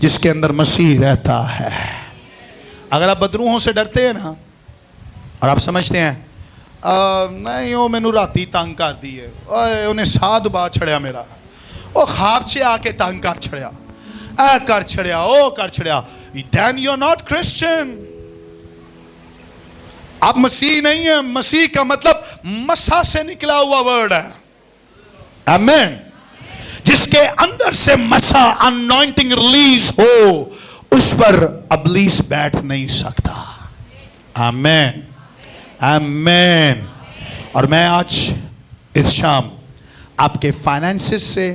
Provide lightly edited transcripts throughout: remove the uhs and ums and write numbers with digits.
जिसके अंदर मसीह रहता है। अगर आप बदरूहों से डरते हैं ना, और आप समझते हैं नहीं वो मैनू राती तंग कर दी है, उन्हें साध बात छड़िया मेरा, वो ख्वाब च आके तंग कर छड़िया, ऐ कर छड़िया, ओ कर छड़िया, then you're not Christian। आप मसीह नहीं है। मसीह का मतलब मसा से निकला हुआ वर्ड है, आमेन। जिसके अंदर से मसा अनॉइंटिंग रिलीज हो, उस पर अबलीस बैठ नहीं सकता। आमेन, आमेन। और मैं आज इस शाम आपके फाइनेंसेस से,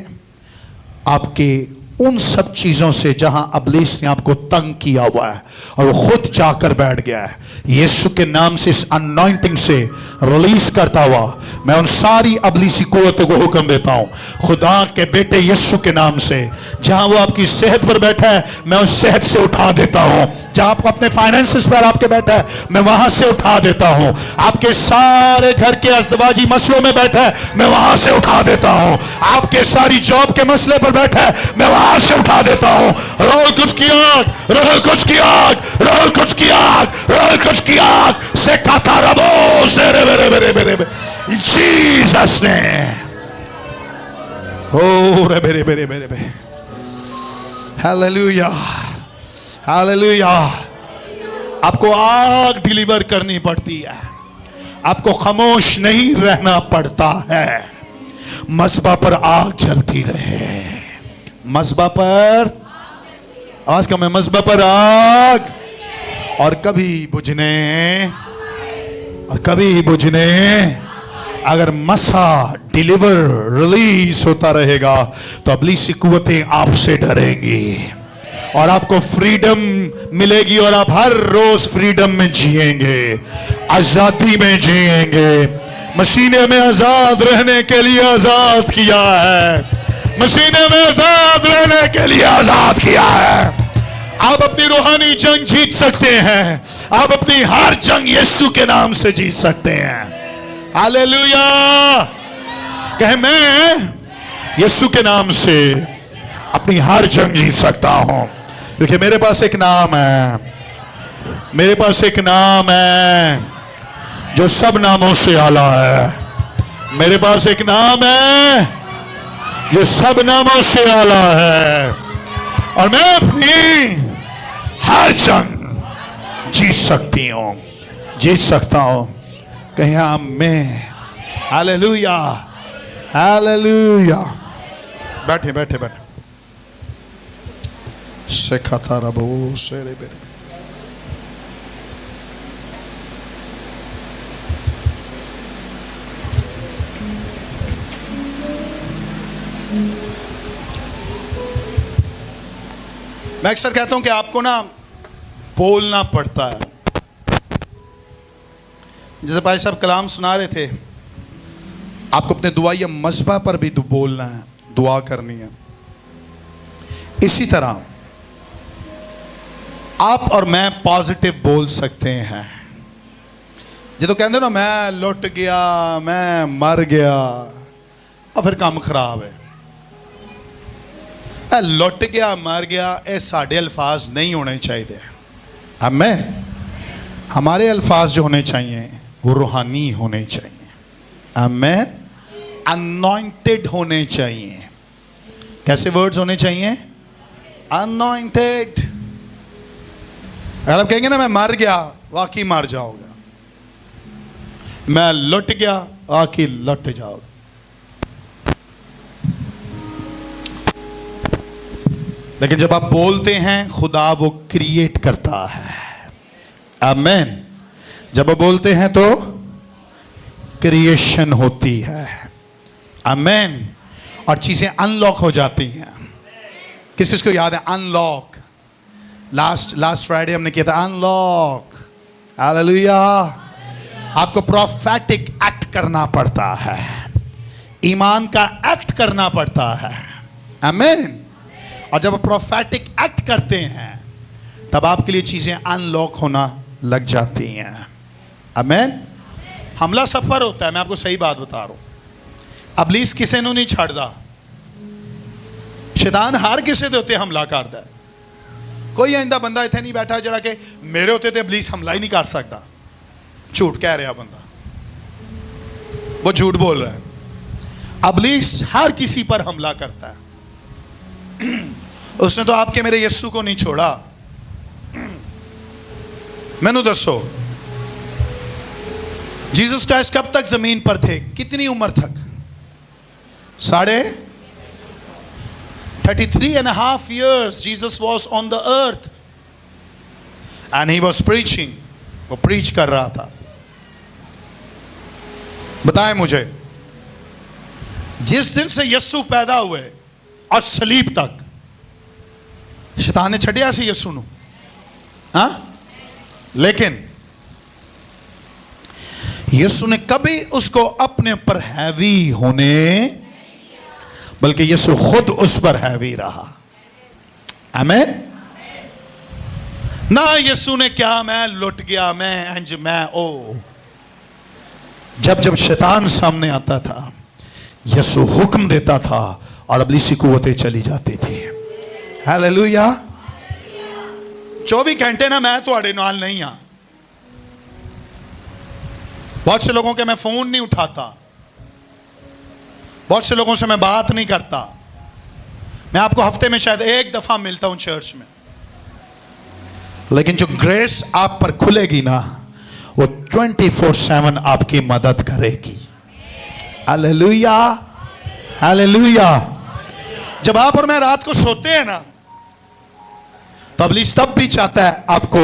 आपके उन सब चीजों से जहां अबलीस ने आपको तंग किया हुआ है और वो खुद जाकर बैठ गया है, यीशु के नाम से इस अनॉइंटिंग से रिलीज करता हुआ मैं उन सारी अबलीसी कुव्वतों को हुक्म देता हूं, खुदा के बेटे यीशु के नाम से, जहां वो आपकी सेहत पर बैठा है मैं उस सेहत से उठा देता हूं। जहां आप अपने फाइनेंसेस पर आपके बैठा है मैं वहां से उठा देता हूं। आपके सारे घर के अज़दवाजी मसलों में बैठा है मैं वहां से उठा देता हूं। आपके सारी जॉब के मसले पर बैठा है मैं वहां से उठा देता हूं। रोल कुछ की आग, रोल कुछ की आग, रोल कुछ की आग, रोल कुछ की आग से खाता रबो से रे रे रे रे रे जीसस ने ओ रे रे रे रे रे हालेलुया, हालेलुया। आपको आग डिलीवर करनी पड़ती है, आपको खामोश नहीं रहना पड़ता है। मस्बा पर आग जलती रहे, मस्बा पर आज का मैं मस्बा पर आग, और कभी बुझने और कभी बुझने। अगर मसा डिलीवर रिलीज होता रहेगा तो अबलीसी कुव्वतें आपसे डरेंगी और आपको फ्रीडम मिलेगी और आप हर रोज फ्रीडम में जिएंगे, आजादी में जिएंगे। मसीह ने हमें आजाद रहने के लिए आजाद किया है, मसीह ने हमें आजाद रहने के लिए आजाद किया है। आप अपनी रूहानी जंग जीत सकते हैं, आप अपनी हर जंग यीशु के नाम से जीत सकते हैं। हालेलुया। कहे मैं यीशु के नाम से अपनी हर जंग जीत सकता हूं, क्योंकि मेरे पास एक नाम है, मेरे पास एक नाम है जो सब नामों से आला है। मेरे पास एक नाम है जो सब नामों से आला है, और मैं अपनी हर जंग जीत सकती हूं, जीत सकता हूं। कहीं आमीन, हालेलुया, हालेलुया। बैठे बैठे बैठे। सेखाता रबो से रे बेरे। मैं अक्सर कहता हूं कि आपको ना बोलना पड़ता है। जैसे भाई साहब कलाम सुना रहे थे, आपको अपने दुआया मस्बा पर भी बोलना है, दुआ करनी है। इसी तरह आप और मैं पॉजिटिव बोल सकते हैं। जो कहते ना मैं लुट गया, मैं मर गया, और फिर काम खराब है। लुट गया, मर गया, ये साढ़े अल्फाज नहीं होने चाहिए। आमीन। हमारे अल्फाज जो होने चाहिए वो रूहानी होने चाहिए। आमीन। अनॉइंटेड होने चाहिए। कैसे वर्ड्स होने चाहिए? अनॉइंटेड। अगर आप कहेंगे ना मैं मर गया, वाकई मर जाओगे। मैं लुट गया, वाकई लुट जाओगे। लेकिन जब आप बोलते हैं खुदा वो क्रिएट करता है। आमीन। जब आप बोलते हैं तो क्रिएशन होती है। आमीन। और चीजें अनलॉक हो जाती हैं। किस किस को याद है अनलॉक? लास्ट फ्राइडे हमने किया था अनलॉक। हालेलुया। आपको प्रोफेटिक एक्ट करना पड़ता है, ईमान का एक्ट करना पड़ता है। आमीन। और जब आप प्रोफेटिक एक्ट करते हैं तब आपके लिए चीजें अनलॉक होना लग जाती हैं। आमीन। हमला सफर होता है। मैं आपको सही बात बता रहा हूं। अबलीस किसी ने नहीं छाड़दा, शैतान हर किसी के उत्ते हमला करता है। कोई आइंदा बंदा इतने नहीं बैठा जरा कि मेरे होते तो इबलीस हमला ही नहीं कर सकता। झूठ कह रहा बंदा, वो झूठ बोल रहा है। इबलीस हर किसी पर हमला करता है। उसने तो आपके मेरे यीशु को नहीं छोड़ा। मैनू दसो, जीसस क्राइस्ट कब तक जमीन पर थे? कितनी उम्र तक? 33.5 years Jesus was on the earth and he was preaching. वो प्रीच कर रहा था। बताएं मुझे, जिस दिन से यीशु पैदा हुए और सलीब तक शैतान ने छड़िया सी यीशु नू, हाँ? लेकिन यीशु ने कभी उसको अपने पर हैवी होने, बल्कि यीशु खुद उस पर हैवी रहा। आमीन। ना यीशु ने क्या मैं लुट गया, मैं इंज, मैं ओ। जब जब शैतान सामने आता था यीशु हुक्म देता था और इब्लीसी कुव्वतें चली जाती थी। हालेलुया। 24 घंटे ना मैं थोड़े नाल नहीं हाँ। बहुत से लोगों के मैं फोन नहीं उठाता, बहुत से लोगों से मैं बात नहीं करता। मैं आपको हफ्ते में शायद एक दफा मिलता हूं चर्च में, लेकिन जो ग्रेस आप पर खुलेगी ना, वो 24/7 आपकी मदद करेगी। Hallelujah, hallelujah. जब आप और मैं रात को सोते हैं ना, तो इब्लीस तब भी चाहता है आपको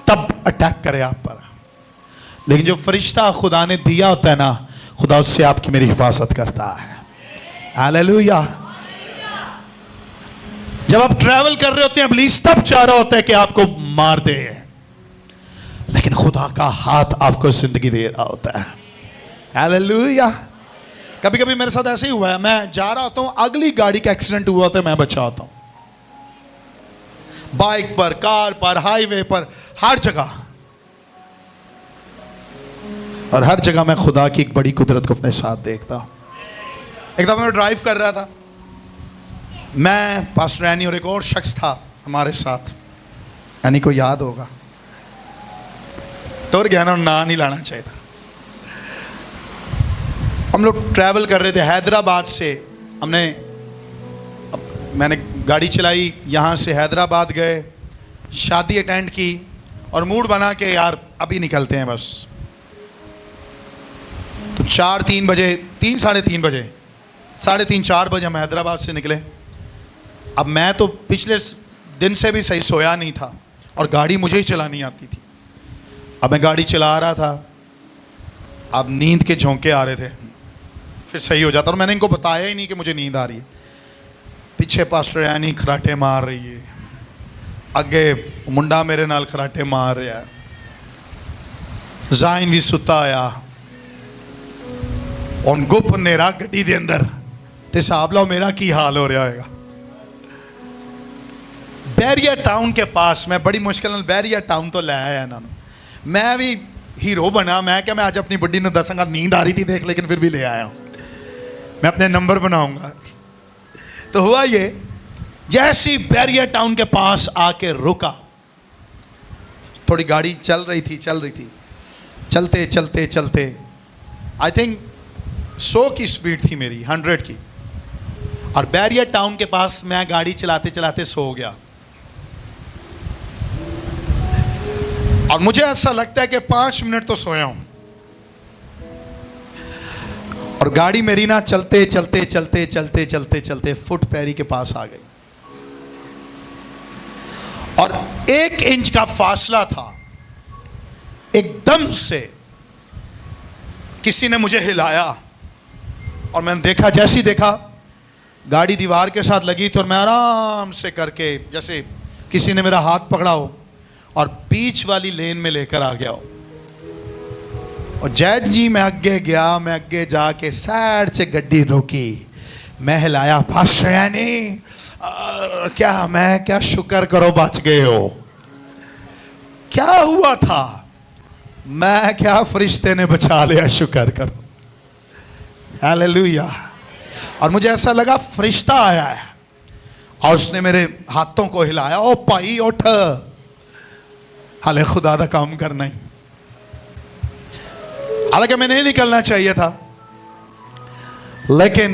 तब अटैक करे आप पर, लेकिन जो फरिश्ता खुदा ने दिया होता है ना, खुदा उससे आपकी मेरी हिफाजत करता है। हालेलुया। जब आप ट्रैवल कर रहे होते हैं, इब्लीस तब चाह रहा होता है कि आपको मार दे, लेकिन खुदा का हाथ आपको जिंदगी दे रहा होता है। हालेलुया। कभी कभी मेरे साथ ऐसे ही हुआ है, मैं जा रहा होता हूं, अगली गाड़ी का एक्सीडेंट हुआ होता है, मैं बचा होता हूं, बाइक पर, कार पर, हाईवे पर, हर जगह। और हर जगह मैं खुदा की एक बड़ी कुदरत को अपने साथ देखता हूं। एक दफा मैं ड्राइव कर रहा था, मैं, पास्टर एनी और एक और शख्स था हमारे साथ। एनी को याद होगा, तो गया ना, नहीं लाना चाहिए था। हम लोग ट्रैवल कर रहे थे हैदराबाद से। मैंने गाड़ी चलाई, यहाँ से हैदराबाद गए, शादी अटेंड की और मूड बना के यार अभी निकलते हैं बस। तो 3 बजे, 3-3:30 बजे, 3:30-4 बजे हम हैदराबाद से निकले। अब मैं तो पिछले दिन से भी सही सोया नहीं था और गाड़ी मुझे ही चलानी आती थी। अब मैं गाड़ी चला रहा था, अब नींद के झोंके आ रहे थे, फिर सही हो जाता। और मैंने इनको बताया ही नहीं कि मुझे नींद आ रही है। पीछे पास्टर यानी खराटे मार रही है, अगे मुंडा मेरे नाल खराटे मार रहा है, जाइन भी सुता आया और गुप नेरा गड्डी दे अंदर, ते हिसाब लाओ मेरा की हाल हो रहा होगा। बैरिया टाउन के पास मैं बड़ी मुश्किल नाल बैरिया टाउन तो ले आया इन्होंने। मैं भी हीरो बना, मैं क्या, मैं आज अपनी बुड्ढी ने दसांगा नींद आ रही थी देख, लेकिन फिर भी ले आया हूं, मैं अपने नंबर बनाऊंगा। तो हुआ ये, जैसी बैरिया टाउन के पास आके रुका, थोड़ी गाड़ी चल रही थी, चलते चलते चलते, आई थिंक 100 की स्पीड थी मेरी, 100 की। और बैरिया टाउन के पास मैं गाड़ी चलाते चलाते सो गया। और मुझे ऐसा लगता है कि 5 मिनट तो सोया हूं। और गाड़ी मेरी ना चलते चलते चलते चलते चलते चलते फुट पैरी के पास आ गई और 1 इंच का फासला था। एकदम से किसी ने मुझे हिलाया और मैंने देखा, जैसे ही देखा गाड़ी दीवार के साथ लगी थी और मैं आराम से करके, जैसे किसी ने मेरा हाथ पकड़ा हो और बीच वाली लेन में लेकर आ गया हो। और जैद जी मैं आगे गया, मैं आगे जाके साइड से गड्डी रोकी, मैं हिलाया, पास्टर यानी क्या, मैं क्या, शुक्र करो बच गए हो। क्या हुआ था? मैं क्या, फरिश्ते ने बचा लिया, शुक्र करो। हालेलुया। और मुझे ऐसा लगा फरिश्ता आया है और उसने मेरे हाथों को हिलाया, ओ भाई उठ, हाले खुदा का काम करना ही। हालांकि मैं नहीं निकलना चाहिए था, लेकिन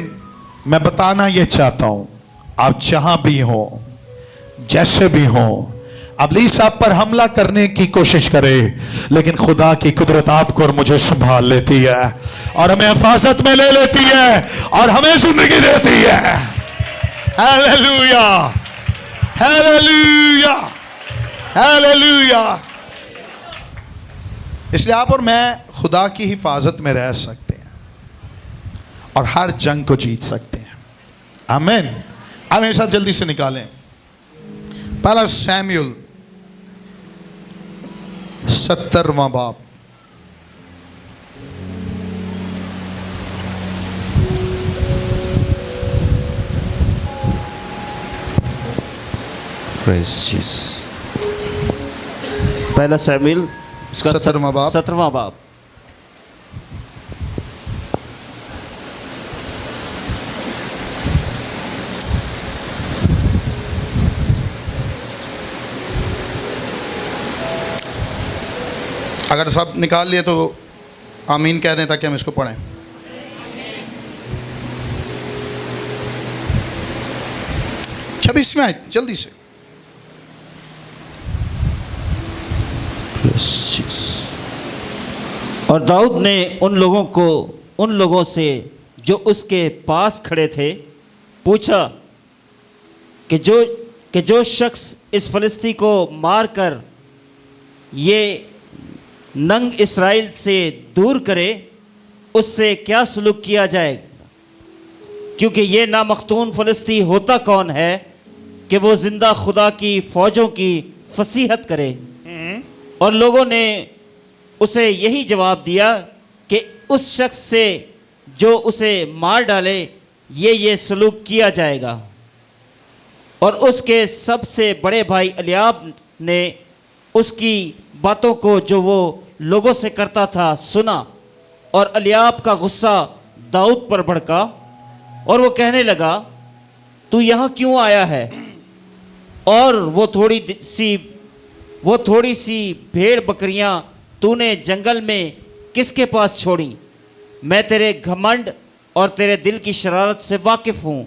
मैं बताना यह चाहता हूं, आप जहां भी हो, जैसे भी हो, इब्लीस आप पर हमला करने की कोशिश करे, लेकिन खुदा की कुदरत आपको और मुझे संभाल लेती है और हमें हिफाजत में ले लेती है और हमें जिंदगी देती है। हालेलुया, हालेलुया, हालेलुया। इसलिए आप और मैं खुदा की हिफाजत में रह सकते हैं और हर जंग को जीत सकते हैं। आमीन। आप मेरे साथ जल्दी से निकालें पहला सैमुएल 70वां बाब। पहला सैमुएल उसका 17वां बाब। 17वां बाब। अगर सब निकाल लिए तो आमीन कह दें ताकि हम इसको पढ़ें। छब्बीसवीं आयत जल्दी से। और दाऊद ने उन लोगों से जो उसके पास खड़े थे पूछा कि जो शख्स इस फलिस्ती को मारकर ये नंग इस्राएल से दूर करे, उससे क्या सलूक किया जाएगा, क्योंकि ये नामख्तून फलिस्ती होता कौन है कि वो जिंदा खुदा की फौजों की फसीहत करे। और लोगों ने उसे यही जवाब दिया कि उस शख्स से जो उसे मार डाले ये सलूक किया जाएगा। और उसके सबसे बड़े भाई एलियाब ने उसकी बातों को जो वो लोगों से करता था सुना, और एलियाब का गुस्सा दाऊद पर भड़का और वो कहने लगा, तू यहाँ क्यों आया है? और वो थोड़ी सी भेड़ बकरियां तूने जंगल में किसके पास छोड़ी? मैं तेरे घमंड और तेरे दिल की शरारत से वाकिफ हूं।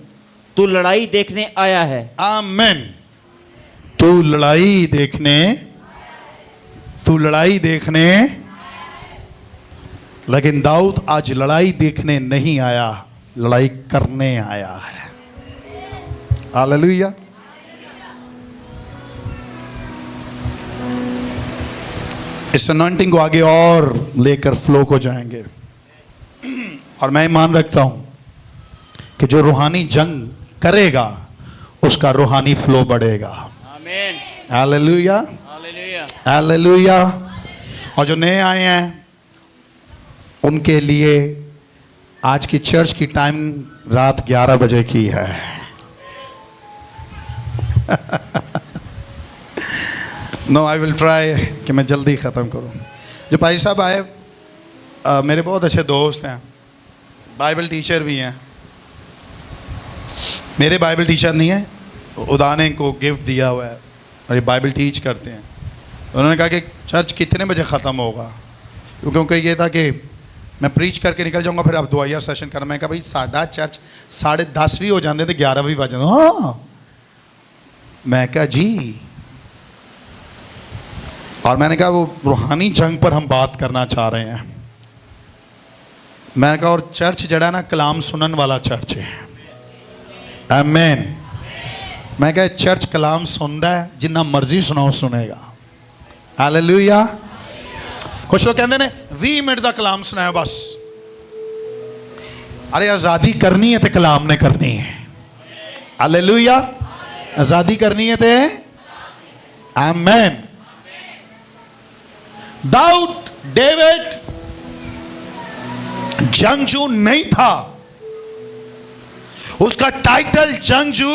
तू लड़ाई देखने आया है। आमीन। तू लड़ाई देखने, लेकिन दाऊद आज लड़ाई देखने नहीं आया, लड़ाई करने आया है। हालेलुया। इस अनॉइंटिंग को आगे और लेकर फ्लो को जाएंगे, और मैं ईमान रखता हूं कि जो रूहानी जंग करेगा उसका रूहानी फ्लो बढ़ेगा। आमीन। Hallelujah, hallelujah. और जो नए आए हैं उनके लिए आज की चर्च की टाइम रात 11 बजे की है। नो, आई विल ट्राई कि मैं जल्दी ख़त्म करूं। जो भाई साहब आए मेरे बहुत अच्छे दोस्त हैं, बाइबल टीचर भी हैं। मेरे बाइबल टीचर नहीं है, खुदा ने इनको गिफ्ट दिया हुआ है और ये बाइबल टीच करते हैं। उन्होंने कहा कि चर्च कितने बजे ख़त्म होगा, क्योंकि ये था कि मैं प्रीच करके निकल जाऊंगा, फिर आप दुआया सेशन करना। मैं कहा भाई साढ़ा चर्च 10:30 भी हो जाते थे, 11 भी बज जाते। हाँ, मैं कहा जी। और मैंने कहा वो रूहानी जंग पर हम बात करना चाह रहे हैं। मैंने कहा और चर्च जड़ा ना कलाम सुनन वाला चर्च है। आमीन। मैं कहा चर्च कलाम सुनता है, जिन्ना मर्जी सुनाओ सुनेगा। हालेलुया। कुछ लोग कहते ने 20 मिनट का कलाम सुनाया बस। अरे आज़ादी करनी है तो कलाम ने करनी है। हालेलुया। आज़ादी करनी है तो आमीन। दाऊद डेविड जंगजू नहीं था, उसका टाइटल जंगजू,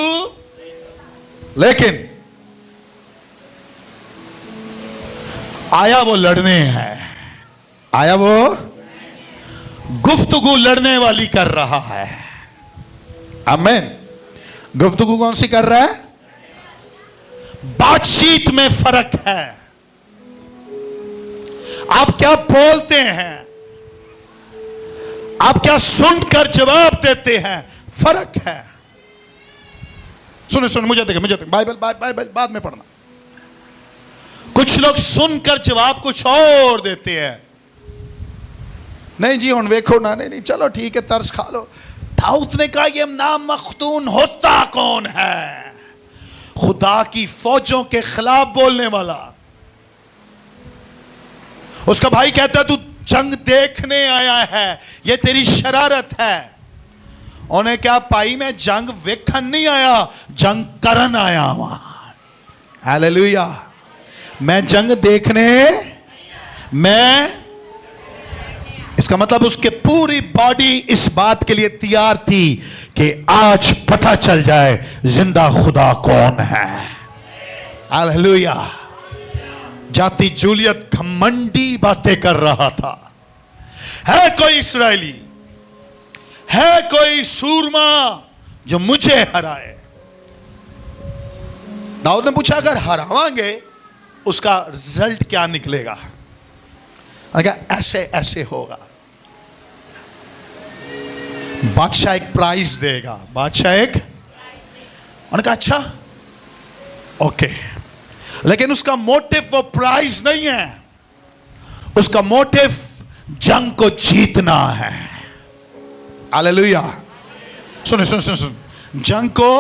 लेकिन आया वो लड़ने है, आया वो गुफ्तगू लड़ने वाली कर रहा है। आमीन। गुफ्तगू कौन सी कर रहा है? बातचीत में फर्क है। आप क्या बोलते हैं, आप क्या सुनकर जवाब देते हैं, फर्क है। सुने मुझे देखे बाइबल बाद में पढ़ना। कुछ लोग सुनकर जवाब कुछ और देते हैं। नहीं जी हुन वेखो ना, नहीं चलो ठीक है तरस खा लो। दाऊद ने कहा ये नाम मख्तून होता कौन है? खुदा की फौजों के खिलाफ बोलने वाला। उसका भाई कहता तू जंग देखने आया है, ये तेरी शरारत है। उन्हें क्या पाई, मैं जंग वेखन नहीं आया, जंग करन आया वहां। हालेलुया। मैं जंग देखने, मैं, इसका मतलब उसके पूरी बॉडी इस बात के लिए तैयार थी कि आज पता चल जाए जिंदा खुदा कौन है। हालेलुया। जाति जूलियत घमंडी बातें कर रहा था। है कोई इस्राएली, है कोई सूरमा जो मुझे हराए? दाऊद ने पूछा अगर हरावांगे उसका रिजल्ट क्या निकलेगा? अगर ऐसे ऐसे होगा, बादशाह एक प्राइज देगा। बादशाह एक, उन्होंने कहा अच्छा ओके, लेकिन उसका मोटिव वो प्राइज नहीं है, उसका मोटिव जंग को जीतना है। हालेलुया। सुन सुन सुन सुन, जंग को,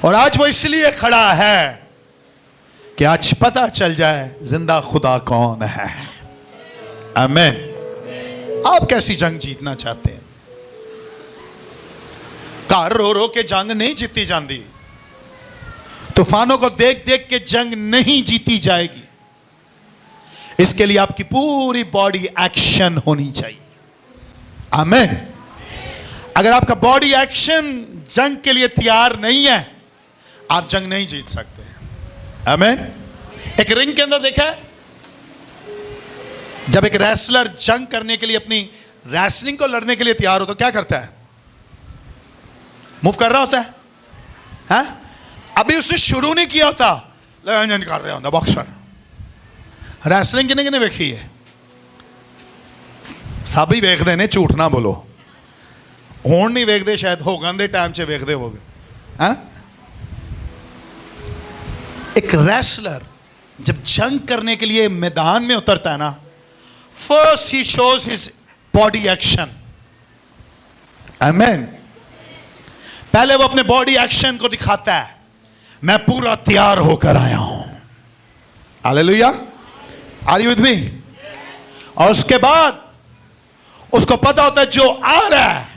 और आज वो इसलिए खड़ा है कि आज पता चल जाए जिंदा खुदा कौन है। आमीन। आप कैसी जंग जीतना चाहते हैं? कार रो रो के जंग नहीं जीती जाती, तूफानों को देख देख के जंग नहीं जीती जाएगी। इसके लिए आपकी पूरी बॉडी एक्शन होनी चाहिए। आमीन। अगर आपका बॉडी एक्शन जंग के लिए तैयार नहीं है, आप जंग नहीं जीत सकते। आमीन। एक रिंग के अंदर देखा है, जब एक रेसलर जंग करने के लिए, अपनी रेसलिंग को लड़ने के लिए तैयार हो तो क्या करता है? मूव कर रहा होता है, हाँ? अभी उसने शुरू नहीं किया होता, लंजन कर रहा होता बॉक्सर। रेसलिंग किने किने वेखी है? सब ही वेखते ने, झूठ ना बोलो। हुण नहीं वेखते, शायद होगन दे टाइम च वेखते होगे, हाँ? एक रेसलर जब जंग करने के लिए मैदान में उतरता है ना, फर्स्ट ही शोज हिज बॉडी एक्शन। आमीन। पहले वो अपने बॉडी एक्शन को दिखाता है, मैं पूरा तैयार होकर आया हूं। Hallelujah. Are you with me? और उसके बाद उसको पता होता है जो आ रहा है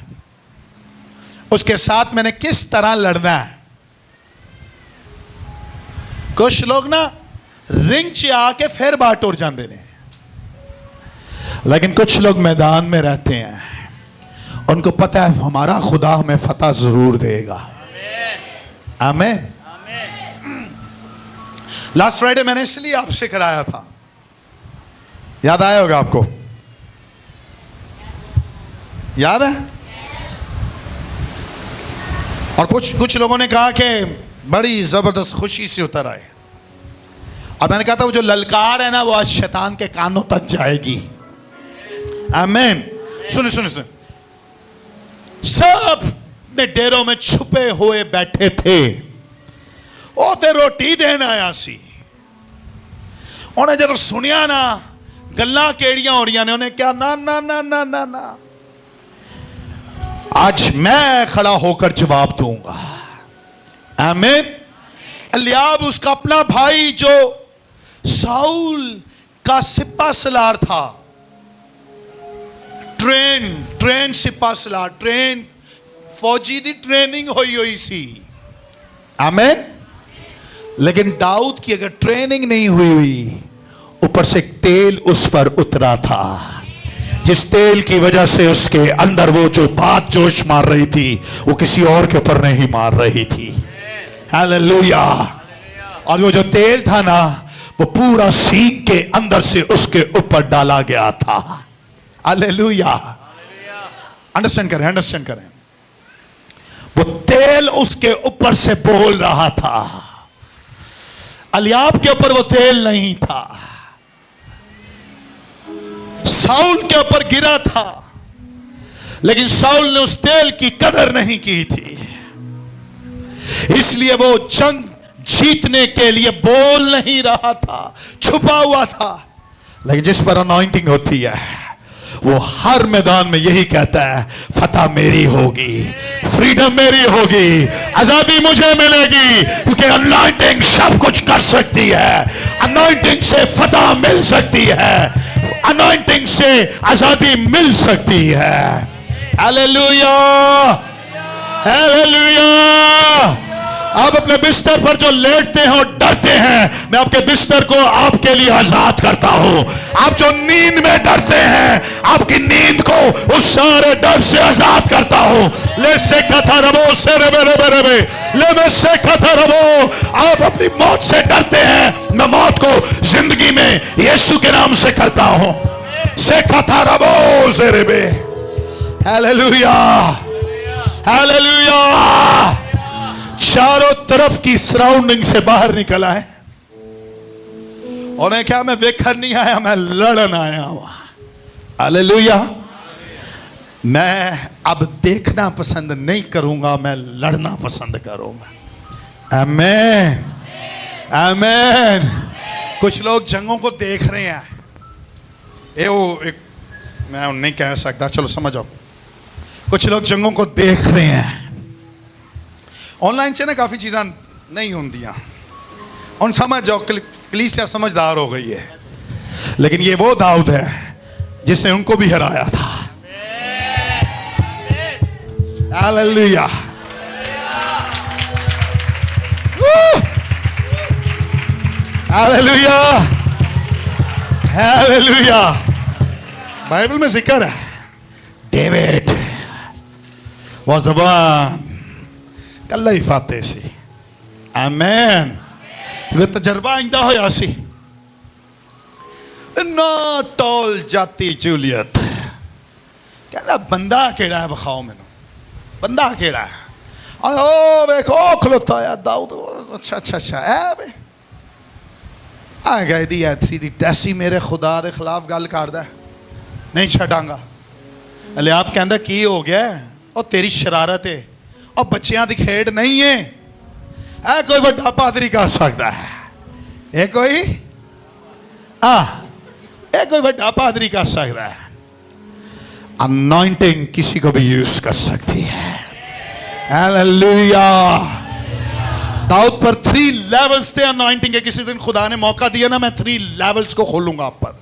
उसके साथ मैंने किस तरह लड़ना है। कुछ लोग ना रिंग च आके फिर बाहर टुर जाते हैं, लेकिन कुछ लोग मैदान में रहते हैं, उनको पता है हमारा खुदा हमें फतह जरूर देगा। आमीन। लास्ट फ्राइडे मैंने इसलिए आपसे कराया था, याद आया होगा आपको? याद है? और कुछ लोगों ने कहा कि बड़ी जबरदस्त खुशी से उतर आए, और मैंने कहा था वो जो ललकार है ना वो आज शैतान के कानों तक जाएगी। आमीन। सुने सुने सुने, सब ने डेरों में छुपे हुए बैठे थे, वो ते रोटी देना आया सी। उन्हें जब सुनिया ना गल्लां केड़ियां हो रही ने, उन्हें क्या ना ना ना ना ना ना, आज मैं खड़ा होकर जवाब दूंगा। आमीन। एलियाब उसका अपना भाई जो साउल का सिपा सलार था, ट्रेन सिपा सलार, ट्रेन फौजी दी ट्रेनिंग हुई सी। आमीन। लेकिन दाऊद की अगर ट्रेनिंग नहीं हुई, ऊपर से तेल उस पर उतरा था, जिस तेल की वजह से उसके अंदर वो जो बात जोश मार रही थी वो किसी और के ऊपर नहीं मार रही थी। हालेलुया। और वो जो तेल था ना वो पूरा सींग के अंदर से उसके ऊपर डाला गया था। हालेलुया। अंडरस्टैंड करें, अंडरस्टैंड करें। वो तेल उसके ऊपर से बोल रहा था। एलियाब के ऊपर वो तेल नहीं था, साउल के ऊपर गिरा था, लेकिन साउल ने उस तेल की कदर नहीं की थी, इसलिए वो जंग जीतने के लिए बोल नहीं रहा था, छुपा हुआ था। लेकिन जिस पर अनॉइंटिंग होती है वो हर मैदान में यही कहता है, फतह मेरी होगी, फ्रीडम मेरी होगी, आजादी मुझे मिलेगी, क्योंकि अनॉइंटिंग सब कुछ कर सकती है, अनॉइंटिंग से फतह मिल सकती है, अनॉइंटिंग से आजादी मिल सकती है। Hallelujah, hallelujah. आप अपने बिस्तर पर जो लेटते हैं और डरते हैं, मैं आपके बिस्तर को आपके लिए आजाद करता हूं। आप जो नींद में डरते हैं, आपकी नींद को उस सारे डर से आजाद करता हूं। ले से कथा रबो से रबे रबे रबे ले में से कथा रबो। आप अपनी मौत से डरते हैं, मैं मौत को जिंदगी में यीशु के नाम से करता हूं। से कथा रबो से रबे। Hallelujah, hallelujah. चारों तरफ की सराउंडिंग से बाहर निकला है और क्या मैं वेखर नहीं आया, मैं लड़न आया हूं। हालेलुया। मैं अब देखना पसंद नहीं करूंगा, मैं लड़ना पसंद करूंगा। आमीन, आमीन। कुछ लोग जंगों को देख रहे हैं, मैं नहीं कह सकता, चलो समझो। कुछ लोग जंगों को देख रहे हैं। ऑनलाइन से ना काफ़ी चीज़ां नहीं होंदियाँ, उन समझ जाओ, कलीसिया समझदार हो गई है, लेकिन ये वो दाऊद है जिसने उनको भी हराया था। हालेलुया, हालेलुया, हालेलुया। बाइबल में जिक्र है, डेविड was the one कल्ला ही फाते सी। आमीन। वो तजर्बा इंदा होया सी। इन्ना टॉल जाती जूलियत, कहना बंदा केड़ा है, बखाओ मैनू बंदा केड़ा है। और ओ देखो खलोता है दाऊद, अच्छा अच्छा अच्छा है बे आ गई दी ऐसी दी टैसी मेरे खुदा दे खिलाफ गल करदा है, नहीं छड़ांगा। एलियाब कहंदा की हो गया, और तेरी शरारत है, और बच्चियां दी खेड नहीं है, ऐ कोई बड़ा पादरी कर सकता है, ये कोई कोई बड़ा पादरी कर सकता है। अनॉइंटिंग किसी को भी यूज कर सकती है। हालेलुया। दाऊद पर 3 लेवल्स थे अनॉइंटिंग के। किसी दिन खुदा ने मौका दिया ना, मैं 3 लेवल्स को खोलूंगा आप पर।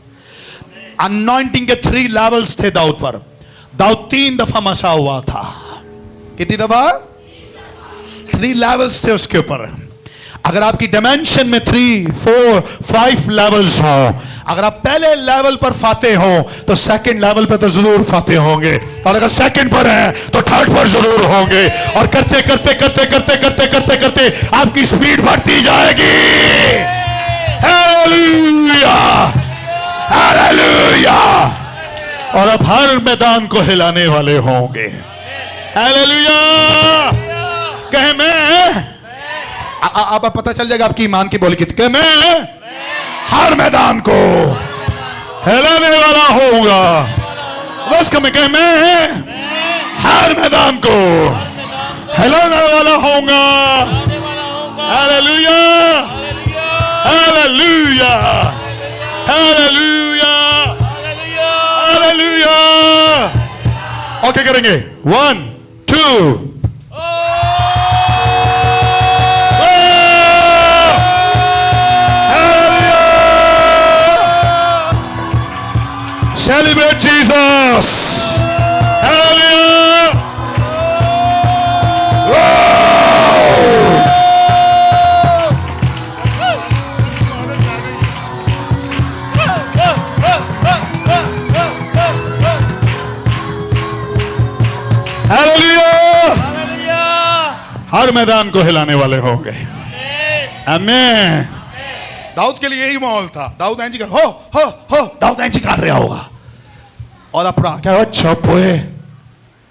अनॉइंटिंग के 3 लेवल्स थे दाऊद पर। दाऊद 3 दफा मसा हुआ था। कितनी दफा? 3 लेवल्स थे उसके ऊपर। अगर आपकी डायमेंशन में 3, 4, 5 लेवल्स हो, अगर आप पहले लेवल पर फाते हो तो सेकंड लेवल पर तो जरूर फाते होंगे, और अगर सेकंड पर हैं तो थर्ड पर जरूर होंगे, और करते करते करते करते करते करते करते आपकी स्पीड बढ़ती जाएगी। Hallelujah, hallelujah. और अब हर मैदान को हिलाने वाले होंगे। हालेलुया। कहे मैं, अब पता चल जाएगा आपकी ईमान की बोली कितने, मैं हर मैदान को हिलाने वाला होऊंगा। बस कम कहे मैं हर मैदान को हिलाने वाला होऊंगा। हालेलुया, हालेलुया, हालेलुया, हालेलुया। और क्या करेंगे? 1, 2 Celebrate Jesus. Hallelujah. Hallelujah. हर मैदान को हिलाने वाले होंगे। आमीन। दाऊद के लिए यही माहौल था। दाऊद ऐंजी कर हो दाऊद ऐंजी कर रहा होगा, और अपना क्या चुप हुए,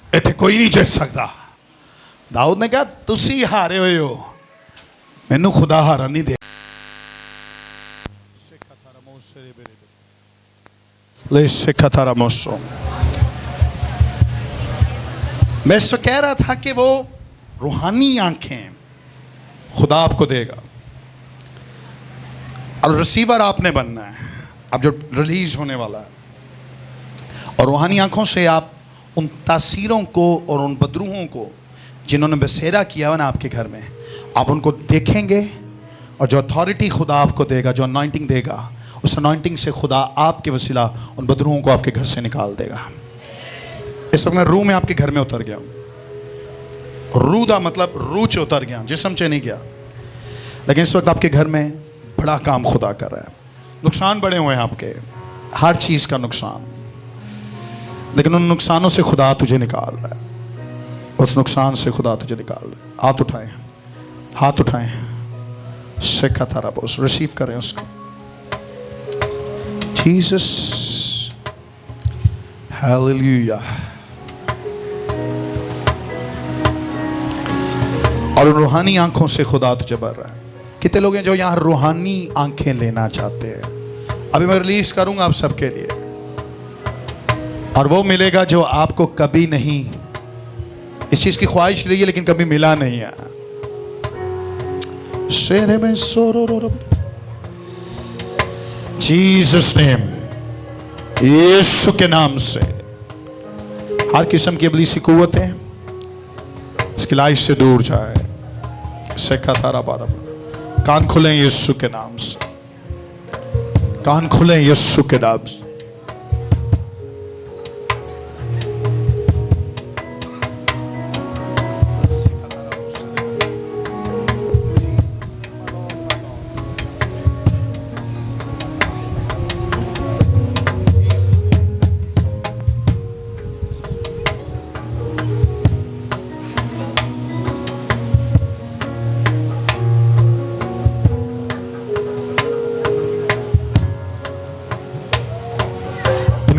इतने कोई नहीं जीत सकता। दाऊद ने कहा तुसी हारे हुए हो, मैनू खुदा हारा नहीं दे। मैं इसको कह रहा था कि वो रूहानी आंखें खुदा आपको देगा और रिसीवर आपने बनना है, अब जो रिलीज होने वाला है। और रूहानी आंखों से आप उन तासीरों को और उन बदरूहों को जिन्होंने बसेरा किया हुआ ना आपके घर में, आप उनको देखेंगे। और जो अथॉरिटी खुदा आपको देगा, जो अनॉइंटिंग देगा, उस अनॉइंटिंग से खुदा आपके वसीला उन बदरूहों को आपके घर से निकाल देगा। इस वक्त मैं रूह में आपके घर में उतर गया हूँ। रूह का मतलब रूह च उतर गया, जिसम च नहीं गया। लेकिन इस वक्त आपके घर में बड़ा काम खुदा कर रहा है। नुकसान बड़े हुए हैं आपके, हर चीज़ का नुकसान, लेकिन उन नुकसानों से खुदा तुझे निकाल रहा है। उस नुकसान से खुदा तुझे निकाल रहा है। हाथ उठाएं, हाथ उठाएं, सेका तारा बोस, रिसीव करें उसको। Jesus, hallelujah. और रूहानी आंखों से खुदा तुझे भर रहा है। कितने लोग हैं जो यहाँ रूहानी आंखें लेना चाहते हैं? अभी मैं रिलीज करूंगा आप सबके लिए, और वो मिलेगा जो आपको कभी नहीं, इस चीज की ख्वाहिश रही है लेकिन कभी मिला नहीं है। शेरे में सोरो रो, जीसस नेम, यीशु के नाम से हर किस्म की इब्लीसी कुव्वतें इसकी लाइफ से दूर जाए। सेका तारा बारा, कान खुलें यीशु के नाम से, कान खुलें यीशु के नाम से।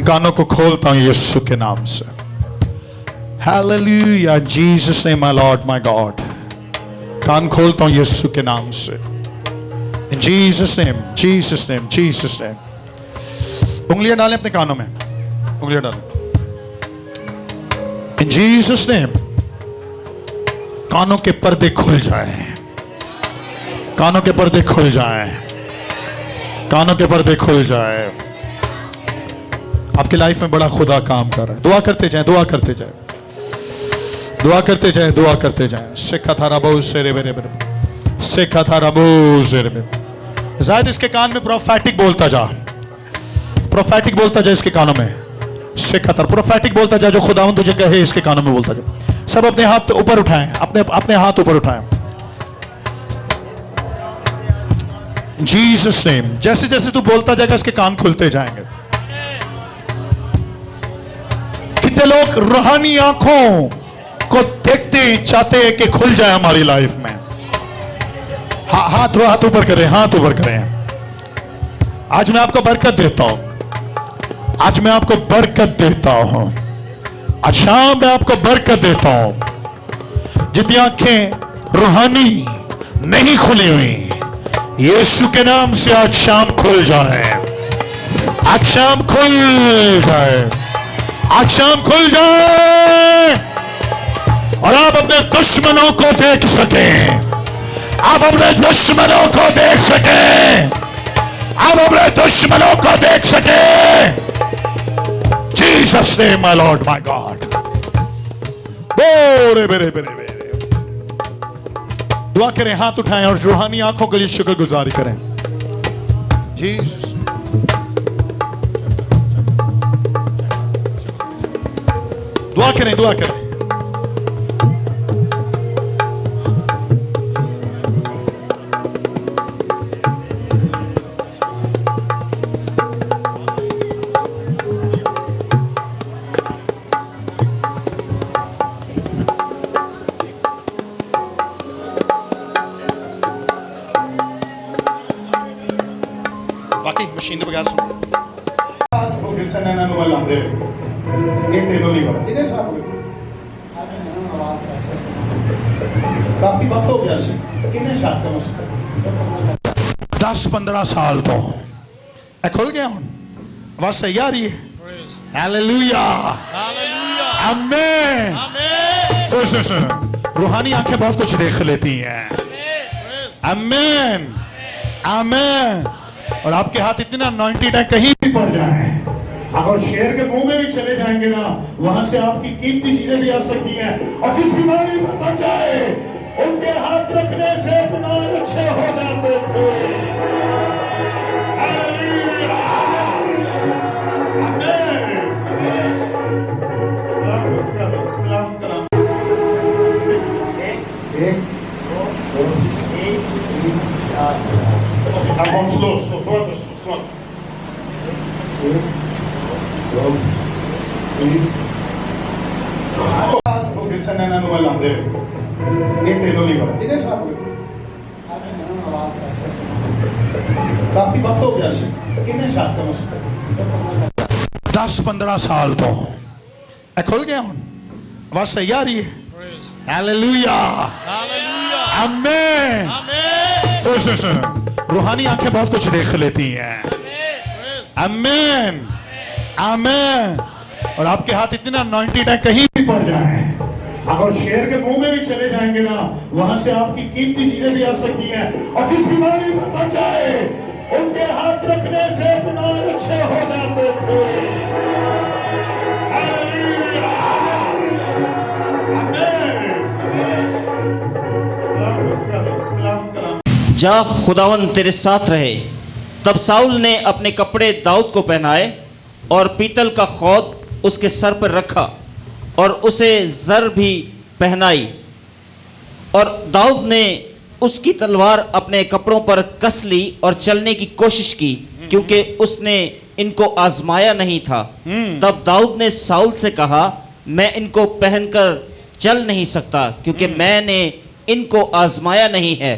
कानों को खोलता हूं यीशु के नाम से। हालेलुया, Jesus name, my lord my god. कान खोलता हूं यीशु के नाम से। In Jesus name, Jesus name, Jesus name. उंगलियां डालें अपने कानों में, उंगलियां डालें। इन जीसस नेम, कानों के पर्दे खुल जाएं, कानों के पर्दे खुल जाएं, कानों के पर्दे खुल जाएं। आपकी लाइफ में बड़ा खुदा काम कर रहा है। दुआ करते जाएं, दुआ करते जाएं, दुआ करते जाएं, दुआ करते जाएं। सिखा थारा बहु सेरे मेरे मेरे, सिखा थारा बहु सेरे मेरे। जायद इसके कान में प्रोफेटिक बोलता जा, प्रोफेटिक बोलता जा इसके कानों में। सिखा थारा प्रोफेटिक बोलता जा, जो खुदावंद तुझे कहे इसके कानों में बोलता जा। सब अपने हाथ ऊपर उठाएं, अपने अपने हाथ ऊपर उठाएं। जीसस नेम, जैसे जैसे तू बोलता जाएगा इसके कान खुलते जाएंगे। कितने लोग रूहानी आंखों को देखते चाहते हैं कि खुल जाए हमारी लाइफ में। हाथ हाथ ऊपर करें, हाथ ऊपर करें। आज मैं आपको बरकत देता हूं, आज मैं आपको बरकत देता हूं, आज शाम मैं आपको बरकत देता हूं। जितनी आंखें रूहानी नहीं खुली हुई, यीशु के नाम से आज शाम खुल जाए, आज शाम खुल जाए, आज शाम खुल जाए। और आप अपने दुश्मनों को देख सकें, आप अपने दुश्मनों को देख सकें, आप अपने दुश्मनों को देख सकें। Jesus name, my lord my God. बोरे बेरे बेरे बेरे। दुआ करें, हाथ उठाएं और रूहानी आंखों के लिए शुक्रगुजारी करें। जीसस, दुआ करें, दुआ करें। बाकी मशीन के बगैर सुन ये तेनों नहीं बना इधर साहब काफी वक्त हो गया सी कितने साल कम से कम 10-15 साल तो खुल गया हूं आवाज सही आ रही है हालेलुया आमीन आमीन रूहानी आंखें बहुत कुछ देख लेती हैं आमीन आमीन और आपके हाथ इतना 90 टैग कहीं भी पड़ जाए अगर शेर के मुंह में भी चले जाएंगे ना वहां से आपकी कीमती चीजें भी आ सकती हैं और जिस बीमारी में बच जाए उनके हाथ रखने से बीमार अच्छे हो जाते थे हालेलुया आमीन सलाम कलाम एक दो तीन चार Come on, slow, brother, slow. 1, 2, 3. Okay, sana na naman lang din. Hindi ba? Hindi sabi. काफी वक्त हो गया सी कितने साल कम से कम 10-15 साल तो खुल गया हूं आवाज सही आ रही है हालेलुया हालेलुया आमीन आमीन रूहानी आंखें बहुत कुछ देख लेती हैं आमीन आमीन और आपके हाथ इतना 90 टैग कहीं भी पड़ जाए अगर शेर के मुंह में भी चले जाएंगे ना वहां से आपकी कीमती चीजें भी आ सकती हैं और जिस बीमारी में बच जाए उनके हाथ रखने से बीमार अच्छे हो जाते थे हालेलुया आमीन जा खुदावन तेरे साथ रहे। तब साउल ने अपने कपड़े दाऊद को पहनाए और पीतल का खौद उसके सर पर रखा और उसे जर भी पहनाई और दाऊद ने उसकी तलवार अपने कपड़ों पर कस ली और चलने की कोशिश की क्योंकि उसने इनको आजमाया नहीं था। तब दाऊद ने साउल से कहा मैं इनको पहनकर चल नहीं सकता क्योंकि मैंने इनको आजमाया नहीं है।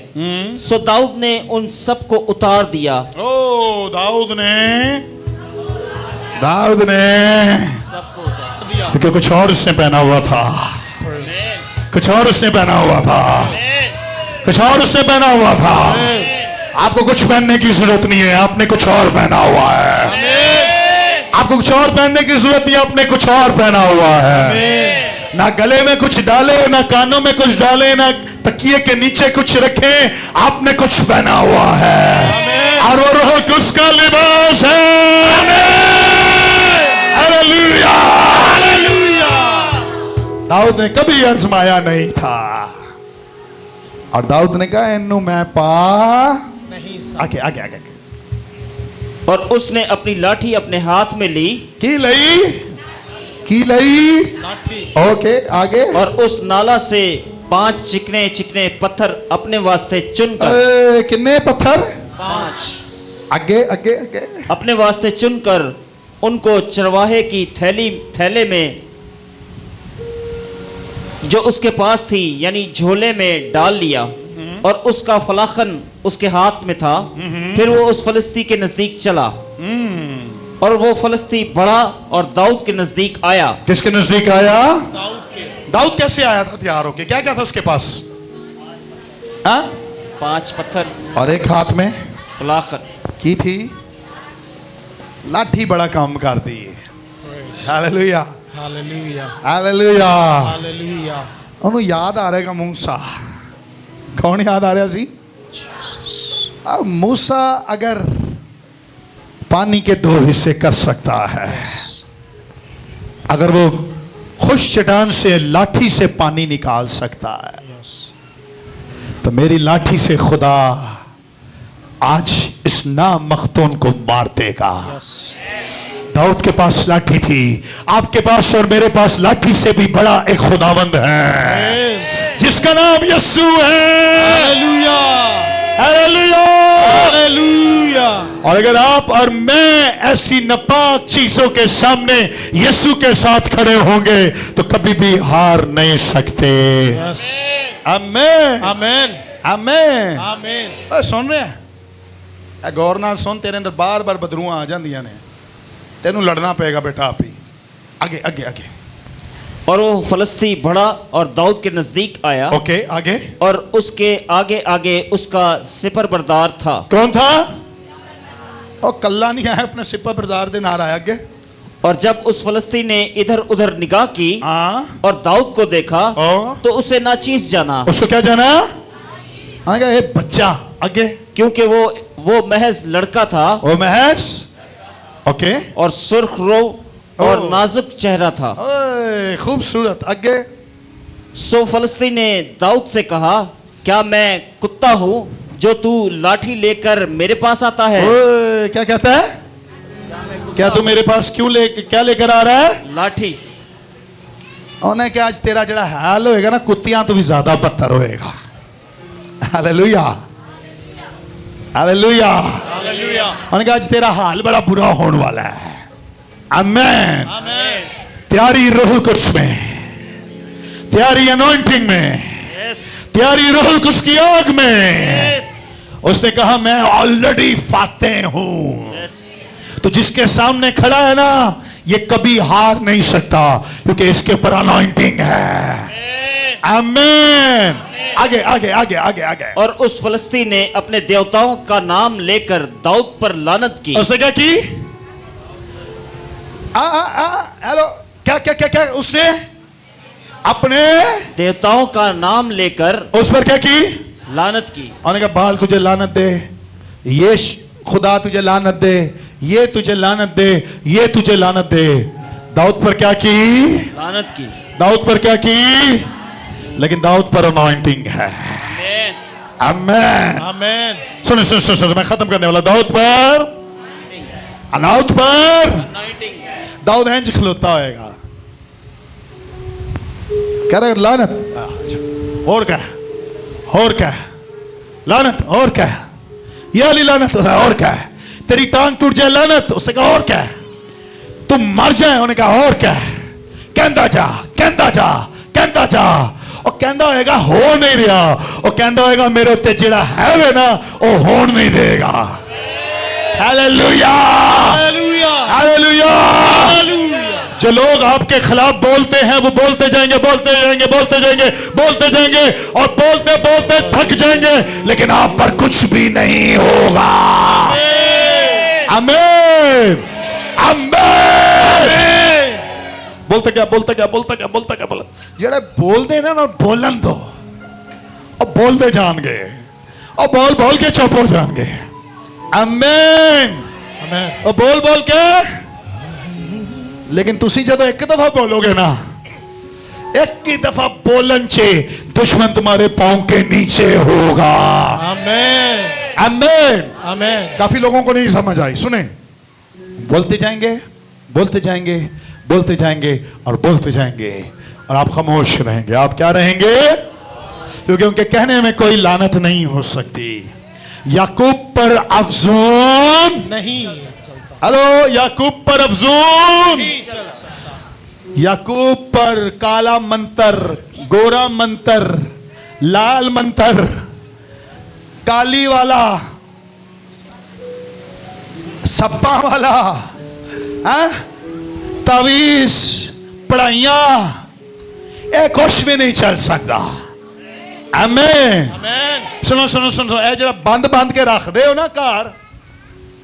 सो दाऊद ने उन सब को उतार दिया। ओ दाऊद ने सबको उतार दिया क्योंकि कुछ और उसने पहना हुआ था कुछ और उसने पहना हुआ था कुछ और उसने पहना हुआ था आपको कुछ पहनने की जरूरत नहीं है आपने कुछ और पहना हुआ है आपको कुछ और पहनने की जरूरत नहीं है आपने कुछ और पहना हुआ है ना गले में कुछ डाले ना कानों में कुछ डाले ना तकिए के नीचे कुछ रखे आपने कुछ पहना हुआ है और वो रोह उसका लिबास है हालेलुया हालेलुया दाऊद ने कभी आजमाया नहीं था और दाऊद ने कहा इन्नू मैं पा नहीं आगे आगे आगे और उसने अपनी लाठी अपने हाथ में ली की लई ओके आगे और उस नाला से 5 चिकने चिकने पत्थर अपने वास्ते चुनकर कितने पत्थर 5 आगे आगे आगे अपने वास्ते चुनकर उनको चरवाहे की थैले में जो उसके पास थी यानी झोले में डाल लिया और उसका फलाखन उसके हाथ में था। फिर वो उस फलिस्ती के नजदीक चला और वो फलिस्ती बढ़ा और दाऊद के नजदीक आया। किसके नजदीक आया दाऊद कैसे आया था तैयार होके क्या क्या था उसके पास 5 पत्थर और एक हाथ में फलाखन की थी लाठी बड़ा काम कर दी हालेलुया हालेलुया हालेलुया हालेलुया ਉਹਨੂੰ याद आ रहेगा मूसा कौन याद आ रहा सी मूसा अगर पानी के 2 हिस्से कर सकता है अगर वो खुश चट्टान से लाठी से पानी निकाल सकता है तो मेरी लाठी से खुदा आज इस नामख्तून को मार देगा। दाऊद के पास लाठी थी आपके पास और मेरे पास लाठी से भी बड़ा एक खुदावंद है जिसका नाम यीशु है हालेलुया हालेलुया हालेलुया और अगर आप और मैं ऐसी नापाक चीजों के सामने यीशु के साथ खड़े होंगे तो कभी भी हार नहीं सकते। आमीन आमीन आमीन आमीन सुन रहे हैं गौर नाल सुन तेरे अंदर बार बार बदरूआं आ जांदियां ने तेनू लड़ना पेगा बेटा आप ही आगे आगे आगे और वो फलस्ती बढ़ा और दाऊद के नजदीक आया ओके, आगे और उसके आगे आगे उसका सिपर बरदार था। कौन था? और कल्ला नहीं आया, अपने सिपा बरदार दे नार आया आगे। और जब उस फलस्ती ने इधर उधर निगाह की हाँ, और दाऊद को देखा और तो उसे नाचीज जाना, उसको क्या जाना? आगे ये बच्चा, आगे क्योंकि वो महज लड़का था वो महज, ओके, और सुर्ख रो और ओह। नाजुक चेहरा था। ओए खूबसूरत, आगे सो फलस्ती ने दाऊद से कहा, क्या मैं कुत्ता हूं जो तू लाठी लेकर मेरे पास आता है? ओए, क्या कहता है? क्या तू मेरे पास क्या लेकर आ रहा है? लाठी। उन्हें क्या आज तेरा जड़ा हाल होएगा ना, कुत्तियां तो भी ज्यादा बदतर होएगा। हालेलुया, हालेलुया। हालेलुया। उन्हें आज तेरा हाल बड़ा बुरा होने वाला है। आमेन। आमेन। त्यारी रूह कुछ में, त्यारी अनॉइंटिंग में, त्यारी रूह कुछ की आग में, उसने कहा मैं ऑलरेडी फातेह हूं। तो जिसके सामने खड़ा है ना, ये कभी हार नहीं सकता, क्योंकि इसके ऊपर अनॉइंटिंग है। आमेन। आगे आगे आगे आगे आगे। और उस फलस्ती ने अपने देवताओं का नाम लेकर दाऊद पर लानत की। उसने क्या की? हेलो, क्या क्या क्या क्या? उसने अपने देवताओं का नाम लेकर उस पर क्या की? लानत की। उन्होंने कहा बाल तुझे लानत दे, ये खुदा तुझे लानत दे, ये तुझे लानत दे, ये तुझे लानत दे। दाऊद पर क्या की? लानत की। दाऊद पर क्या की? लेकिन दाऊद पर अनॉइंटिंग है। आमेन। आमेन। सुनो सुनो सुनो सुनो, मैं खत्म करने वाला। दाऊद पर, दाऊद पर, दाऊद इंज खलोता होएगा, कह रहे लानत और क्या, और क्या लानत, और क्या ये वाली लानत, और क्या तेरी टांग टूट जाए लानत, उसने कहा और क्या तुम मर जाए, उन्होंने कहा और क्या, कहता जा कहता जा कहता जा, और कहता होएगा हो नहीं रहा, और कहता होएगा मेरे उत्ते जेड़ा है वे ना वो होने नहीं देगा। हालेलुया, हालेलुया। हालेलुया। हालेलुया। जो लोग आपके खिलाफ बोलते हैं वो बोलते जाएंगे, बोलते जाएंगे, बोलते जाएंगे, बोलते जाएंगे, और बोलते बोलते थक जाएंगे, लेकिन आप पर कुछ भी नहीं होगा। आमीन, आमीन। बोलते क्या, बोलते क्या, बोलते क्या, बोलते क्या, बोल जेड़े बोलते ना बोलन दो, और बोलते जाएंगे, और बोल बोल के चुप हो जाएंगे। आमीन। आमेन। और बोल बोल के, लेकिन तुसी जब एक दफा बोलोगे ना, एक ही दफा बोलन चे दुश्मन तुम्हारे पांव के नीचे होगा। आमेन। आमीन। आमेन। काफी लोगों को नहीं समझ आई। सुने, बोलते जाएंगे, बोलते जाएंगे, बोलते जाएंगे, और बोलते जाएंगे, और आप खामोश रहेंगे। आप क्या रहेंगे? क्योंकि उनके कहने में कोई लानत नहीं हो सकती। याकूब पर अफजून नहीं हेलो, याकूब पर अफजून, चल सकता। याकूब पर काला मंतर, गोरा मंतर, लाल मंतर, काली वाला, सप्पा वाला, तावीज, पढ़ाइयां, ये कुछ भी नहीं चल सकता। आमीन। आमेन। सुनो सुनो सुनो, ये जरा बंद बंद के रख दे हो ना घर,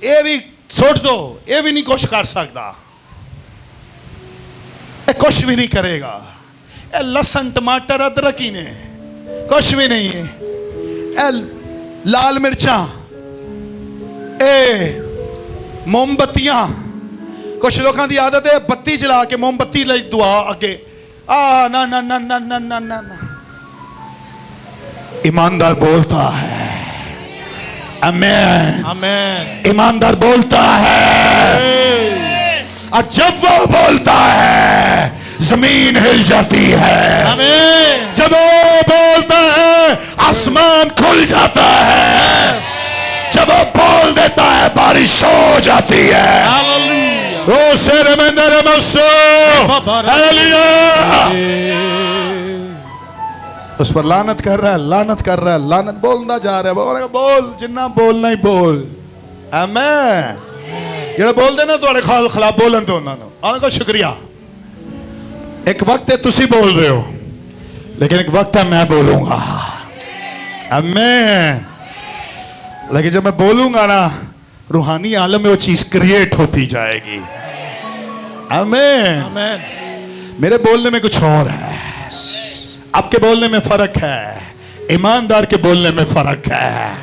ये भी छोड़ दो, ये भी नहीं कुछ कर सकता, ये कुछ भी नहीं करेगा। ये लहसुन टमाटर अदरक ही ने कुछ भी नहीं है। ये लाल मिर्चा, ए मोमबत्तियां, कुछ लोगों की आदत है बत्ती जला के मोमबत्ती ले दुआ अगे, आ ना ना ना ना ना ना ना ना। ईमानदार बोलता है आमीन, आमेन। ईमानदार बोलता है, और जब वो बोलता है जमीन हिल जाती है। आमेन। जब वो बोलता है आसमान खुल जाता है। जब वो बोल देता है बारिश हो जाती है। हालेलुया। ओ शेर में नरम सो, हालेलुया। उस पर लानत कर रहा है, लानत कर रहा है, लानत बोलना जा रहा है। बोल बोल जिन्ना बोलना ही बोल। आमीन। जेड़ा बोल देना तुम्हारे खिलाफ बोलन तो उन्होंने को शुक्रिया। एक वक्त है तुसी बोल रहे हो, लेकिन एक वक्त है मैं बोलूंगा। आमीन। लेकिन जब मैं बोलूंगा ना, रूहानी आलम में वो चीज क्रिएट होती जाएगी। आमीन। Amen. मेरे बोलने में कुछ और है, आपके बोलने में फर्क है, ईमानदार के बोलने में फर्क है।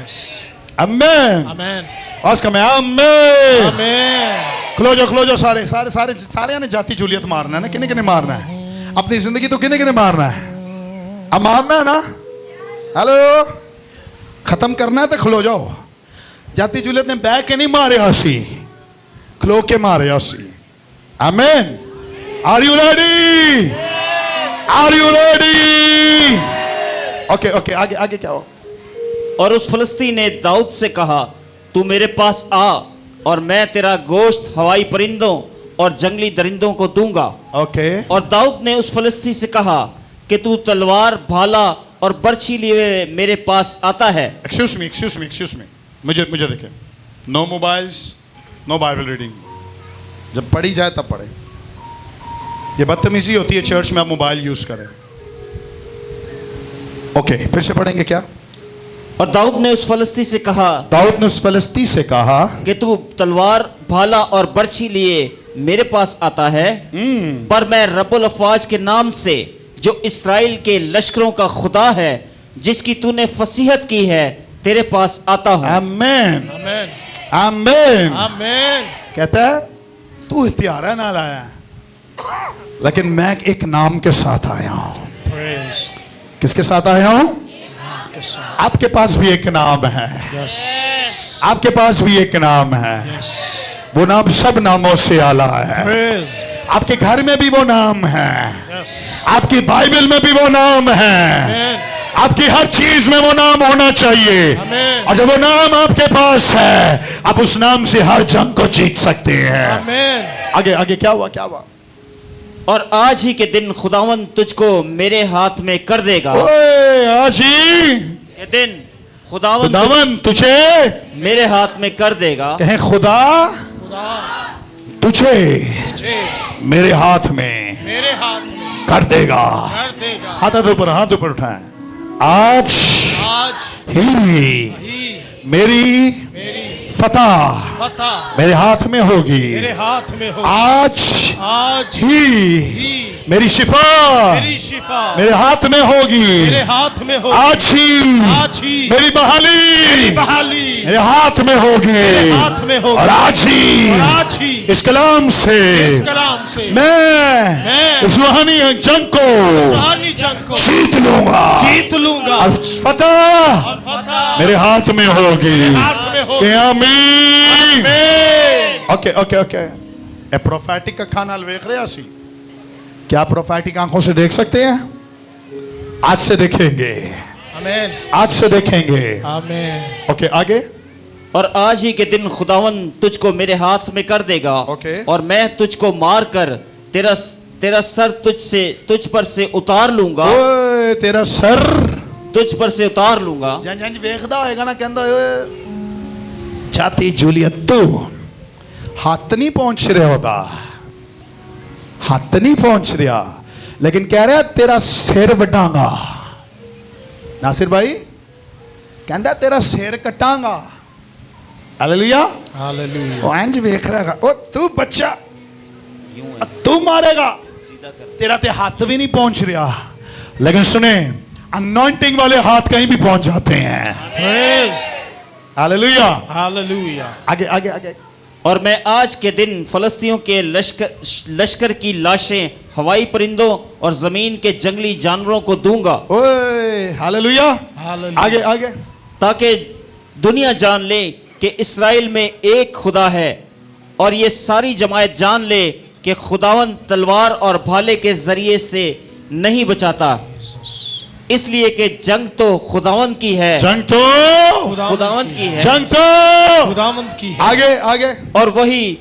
आमीन। Amen. आज का मैं आमीन। Amen. खलो जो सारे सारे सारे सारे ने जाति जूलियत मारना है ना, किने किने मारना है अपनी जिंदगी, तो किने किने मारना है, अब मारना है ना। हेलो, खत्म करना है तो खलो जाओ। जाति जूलियत ने बैठ के नहीं मारे हसी, खलो के मारे हसी। Amen. Are you ready? Are you ready? Okay okay, आगे आगे क्या हो? और उस फलस्ती ने दाऊद से कहा, तू मेरे पास आ और मैं तेरा गोश्त हवाई परिंदों और जंगली दरिंदों को दूंगा। ओके। और दाऊद ने उस फलस्ती से कहा कि तू तलवार, भाला और बर्छी लिए मेरे पास आता है। एक्सक्यूज मी, मुझे देखें। No mobiles, no Bible reading. जब पढ़ी जाए तब पढ़े। ये बदतमीजी होती है चर्च में आप मोबाइल यूज करें। ओके, फिर से पढ़ेंगे क्या? और दाऊद ने उस फलस्ती से कहा, दाऊद ने उस फलस्ती से कहा कि तू तलवार, भाला और बर्छी लिए मेरे पास आता है, पर मैं रब्बुल अफवाज के नाम से, जो इस्राएल के लश्करों का खुदा है, जिसकी तूने फसीहत की है, तेरे पास आता हूं। आमीन। Amen. आमीन। Amen. कहता है तू हथियारा ना लाया, लेकिन मैं एक नाम के साथ आया हूं। Praise. किसके साथ आया हूं? Yes. sir. आपके पास भी एक नाम है, Yes. आपके पास भी एक नाम है, Yes. वो नाम सब नामों से आला है। Praise. आपके घर में भी वो नाम है, Yes. आपकी बाइबल में भी वो नाम है, Amen. आपकी हर चीज में वो नाम होना चाहिए। Amen. और जब वो नाम आपके पास है, आप उस नाम से हर जंग को जीत सकते हैं। Amen. आगे आगे क्या हुआ, क्या हुआ? और आज ही के दिन खुदावन तुझको मेरे हाथ में कर देगा। ओए, आज ही के दिन खुदावन खुदावन तुझे, मेरे हाथ में कर देगा। कहें खुदा खुदा तुझे तुझे मेरे हाथ में मेरे हाथ में कर देगा। कर देगा। हाथ ऊपर उठाएं। आज आज ही ही मेरी मेरी फतह फतह मेरे हाथ में होगी। मेरे हाथ में हो। आज आज ही मेरी शिफा मेरी शिफा मेरे हाथ में होगी। मेरे हाथ में हो। आज आज ही मेरी बहाली बहाली मेरे हाथ में होगी। मेरे हाथ में होगी। और आज और ही ही इस कलाम से इस कलाम से मैं इस रूहानी जंग को रूहानी जंग को जीत लूंगा। जीत लूंगा। और फतह और फतह मेरे हाथ में होगी। हाथ में होगी। आमीन। आमीन। Okay okay okay. A prophetic का खाना देख रहे हैं? क्या प्रोफेटिक आंखों से देख सकते हैं? आज से देखेंगे, आमीन। आज से देखेंगे। आमीन। ओके, आगे। और आज ही के दिन खुदावन तुझको मेरे हाथ में कर देगा। ओके। और मैं तुझको मार कर तेरा सर तुझ पर से उतार लूंगा। ओए, तेरा सर तुझ पर से उतार लूंगा। जंज वेखदा होएगा ना, कहंदा जाती जूलियत तू हाथ नहीं पहुंच रहा होता, हाथ नहीं पहुंच रहा, लेकिन कह रहा तेरा सिर वडांगा। नासिर भाई कहंदा तेरा सिर कटांगा। हालेलुया। हालेलुया। ओ इंज वेख रहा, ओ तू बच्चा, तू मारेगा, तेरा ते हाथ भी नहीं पहुंच रहा। लेकिन सुने, अनॉइंटिंग वाले हाथ कहीं भी पहुंच जाते हैं। प्रेज। हालेलुया। हालेलुया। आगे आगे आगे। और मैं आज के दिन फलस्तियों के लश्कर की लाशें हवाई परिंदों और जमीन के जंगली जानवरों को दूंगा। ओए, हालेलुया। हालेलुया। आगे आगे। ताकि दुनिया जान ले कि इस्राएल में एक खुदा है, और ये सारी जमात जान ले कि खुदावन तलवार और भाले के जरिए से नहीं बचाता, इसलिए कि जंग तो खुदावन की है। जंग तो खुदावन की है। जंग तो खुदावंद की है। आगे आगे। और वही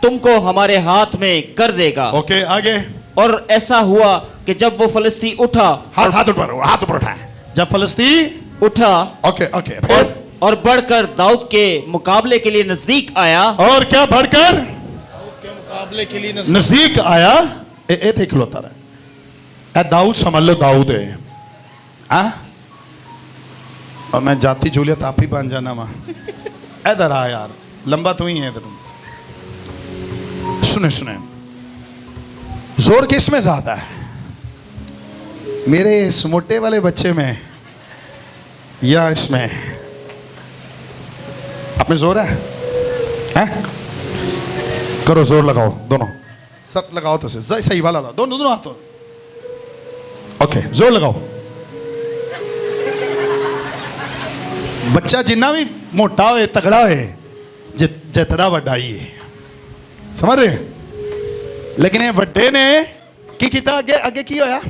तुमको हमारे हाथ में कर देगा। ओके, आगे। और ऐसा हुआ कि जब वो फलस्ती उठा हाथ ऊपर उठाए। जब फलस्ती उठा ओके ओके, फिर और बढ़कर दाऊद के मुकाबले के लिए नजदीक आया। और क्या बढ़कर के मुकाबले के लिए नजदीक आया। ए थे खलोता रहा, ए दाऊद समझ लो, दाऊद है और मैं जाती जूलियत आप ही बन जाना वहां। इधर आ यार, लंबा तो ही है इधर। सुने सुने, जोर किस में ज्यादा है, मेरे इस मोटे वाले बच्चे में या इसमें? आप में जोर है? करो जोर लगाओ, दोनों सब लगाओ तो सही वाला लगाओ, दोनों दोनों हाथों। ओके, जोर लगाओ। बच्चा जिन्ना भी मोटा होए तगड़ा होए जितना वड्डा ही है, समझ रहे? लेकिन ये वड्डे ने की किता आगे आगे की होया।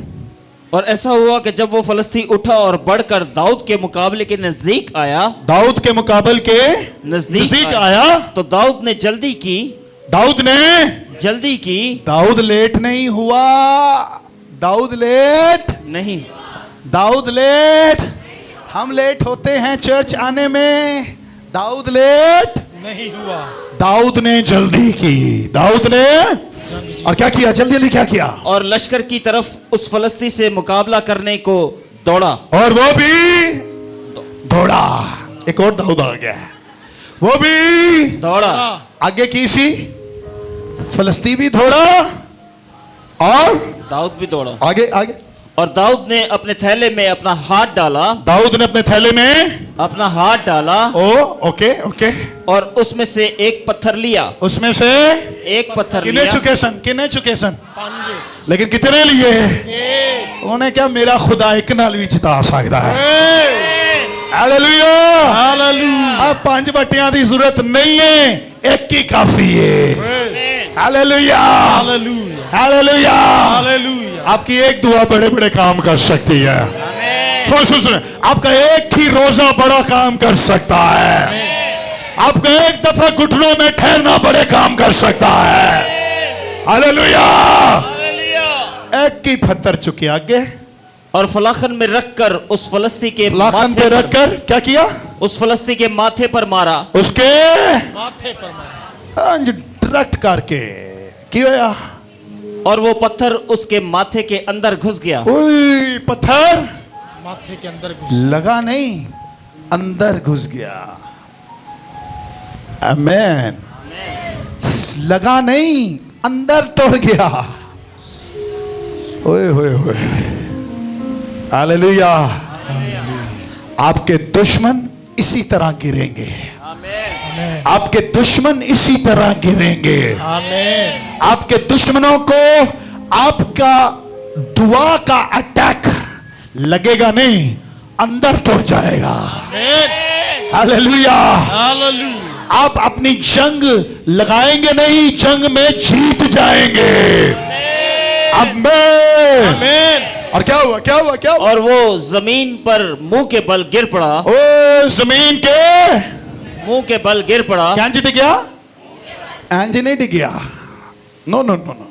और ऐसा हुआ कि जब वो फलस्ती उठा और बढ़कर दाऊद के मुकाबले के नजदीक आया, दाऊद के मुकाबले के नजदीक आया तो दाऊद ने जल्दी की, दाऊद लेट नहीं हुआ, दाऊद लेट हम लेट होते हैं चर्च आने में, दाऊद लेट नहीं हुआ, दाऊद ने जल्दी की, दाऊद ने और क्या किया, जल्दी जल्दी क्या किया, और लश्कर की तरफ उस फलस्ती से मुकाबला करने को दौड़ा, और वो भी दौड़ा। एक और दाऊद आ गया, वो भी दौड़ा, आगे की सी फलस्ती भी दौड़ा और दाऊद भी दौड़ा। आगे आगे, और दाऊद ने अपने थैले में अपना हाथ डाला, दाऊद ने अपने थैले में अपना हाथ डाला, ओके ओके, और उसमें से एक पत्थर लिया, उसमें से एक पत्थर कितने लिया, चुकेसन लेकिन कितने लिए? उन्हें क्या, मेरा खुदा एक नाल भी जिता सकता है। हालेलुया, अब 5 बटियां की जरूरत नहीं है, एक ही काफी है। हालेलुया, हालेलुया, आपकी एक दुआ बड़े बड़े काम कर सकती है। सुन, आपका एक ही रोजा बड़ा काम कर सकता है, आपका एक दफा घुटनों में ठहरना बड़े काम कर सकता है। हालेलुया, एक ही पत्थर चुके आगे, और फलाखन में रखकर उस फलस्ती के फलाखन पे रखकर क्या किया, उस फलस्ती के माथे पर मारा, उसके माथे पर मारा, डायरेक्ट करके क्यों होया, और वो पत्थर उसके माथे के अंदर घुस गया। ओए, पत्थर माथे के अंदर घुस, लगा नहीं, अंदर घुस गया। आमेन, लगा नहीं, अंदर तोड़ गया। ओए होए होए, हालेलुया। आपके दुश्मन इसी तरह गिरेंगे, आपके दुश्मन इसी तरह गिरेंगे, आमीन। आपके दुश्मनों को आपका दुआ का अटैक लगेगा नहीं, अंदर तोड़ जाएगा। Hallelujah, hallelujah. आप अपनी जंग लगाएंगे नहीं, जंग में जीत जाएंगे। आमीन, आमीन। और क्या हुआ, क्या हुआ, क्या हुआ? और वो जमीन पर मुंह के बल गिर पड़ा, ओ जमीन के मुंह के बल गिर पड़ा। क्या डिग गया? एंज नहीं डिग गया। नो नो नो नो,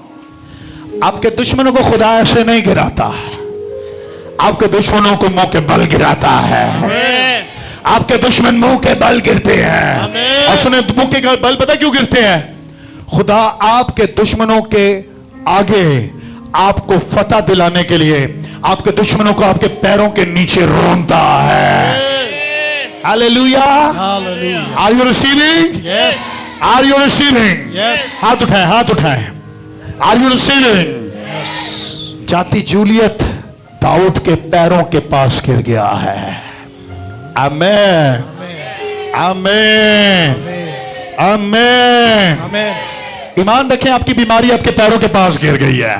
आपके दुश्मनों को खुदा ऐसे नहीं गिराता, आपके दुश्मनों को मुंह के बल गिराता है। आपके दुश्मन मुंह के बल गिरते हैं। और सुने, मुंह के बल पता क्यों गिरते हैं? खुदा आपके दुश्मनों के आगे आपको फतह दिलाने के लिए आपके दुश्मनों को आपके पैरों के नीचे रोनता है। Hallelujah, hallelujah. Are you receiving? Yes, are you receiving? Yes. हाथ उठाए, हाथ उठाए। Are you receiving? जाती जूलियत दाऊद के पैरों के पास गिर गया है। आमेन, आमेन, आमेन। आमीन। ईमान रखें, आपकी बीमारी आपके पैरों के पास गिर गई है।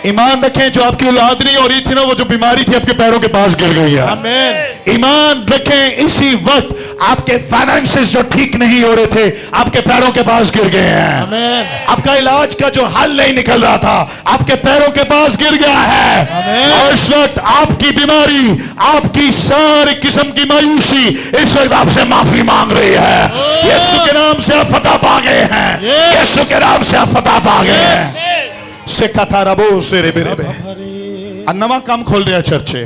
ईमान रखें, जो आपकी औलाद नहीं हो रही थी ना, वो जो बीमारी थी आपके पैरों के पास गिर गई है। आमीन। ईमान रखें, इसी वक्त आपके फाइनेंसेस जो ठीक नहीं हो रहे थे आपके पैरों के पास गिर गए हैं। आमीन। आपका इलाज का जो हल नहीं निकल रहा था आपके पैरों के पास गिर गया है। आमीन। और इस वक्त आपकी बीमारी, आपकी सारी किस्म की मायूसी इस वक्त आपसे माफी मांग रही है। यीशु के नाम से आप फतह पा गए हैं। यीशु के नाम से आप फतह पा गए हैं। सिखा था रबो से रे बेरे बे नवा काम खोल रहा चर्चे,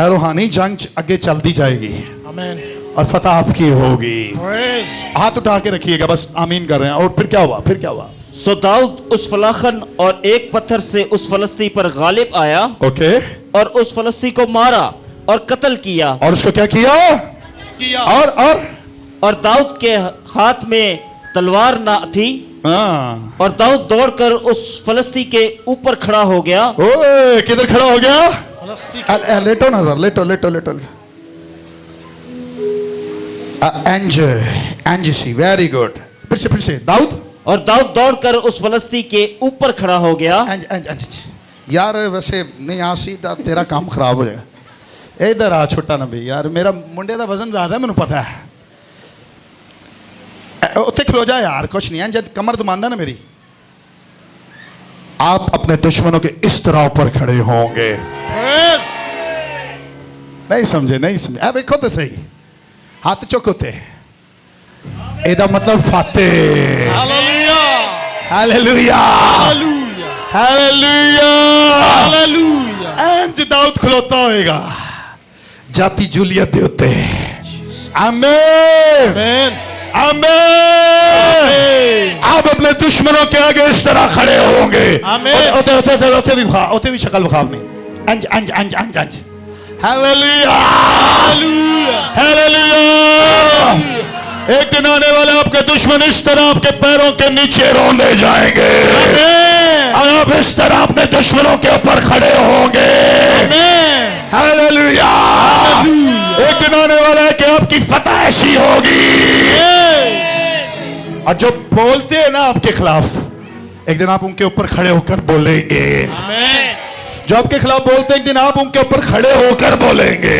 रूहानी जंग आगे चलती जाएगी आमीन। और फतह आपकी होगी। प्रेज। हाथ उठा के रखिएगा, बस आमीन कर रहे हैं। और फिर क्या हुआ, फिर क्या हुआ? सो दाऊद उस फलाखन और एक पत्थर से उस फलस्ती पर गालिब आया ओके और उस फलस्ती को मारा और कत्ल किया। और उसको क्या किया? और दाऊद के हाथ में तलवार ना थी हाँ। और दाऊद दौड़कर उस फलस्ती के ऊपर खड़ा हो गया। ओए किधर खड़ा हो गया? फलस्तीन लेटो ना सर, लेटो एंजसी, वेरी गुड। फिर से दाऊद। और दाऊद दौड़कर उस फलस्ती के ऊपर खड़ा हो गया। यार वैसे नहीं, यहाँ सीधा तेरा काम खराब हो जाएगा। इधर आ छोटा नबी, यार मेरा मुंडे का वजन ज्यादा है, मैंने पता है। उत्थे खलो जा यार, कुछ नहीं है, जब कमर तो मानदा ना मेरी। आप अपने दुश्मनों के इस तरह ऊपर खड़े होंगे। नहीं समझे? देखो तो सही, हाथ चुकते, एदा मतलब फातेह। हालेलुया हालेलुया हालेलुया हालेलुया हालेलुया। इंज दाऊद खलोता होएगा जाति जूलियत दे उत्ते। आमीन आमीन आमीन। आप अपने दुश्मनों के आगे इस तरह खड़े होंगे। आमीन। ओते भी शक्ल बुखार नहीं। अंज हालेलुया हालेलुया। एक दिन आने वाले आपके दुश्मन इस तरह आपके पैरों के नीचे रोने जाएंगे और आप इस तरह अपने दुश्मनों के ऊपर खड़े होंगे। हालेलुया। एक दिन आने वाला है कि आपकी फतह ऐसी होगी, और जो बोलते हैं ना आपके खिलाफ, एक दिन आप उनके ऊपर खड़े होकर बोलेंगे। जो आपके खिलाफ बोलते हैं, एक दिन आप उनके ऊपर खड़े होकर बोलेंगे।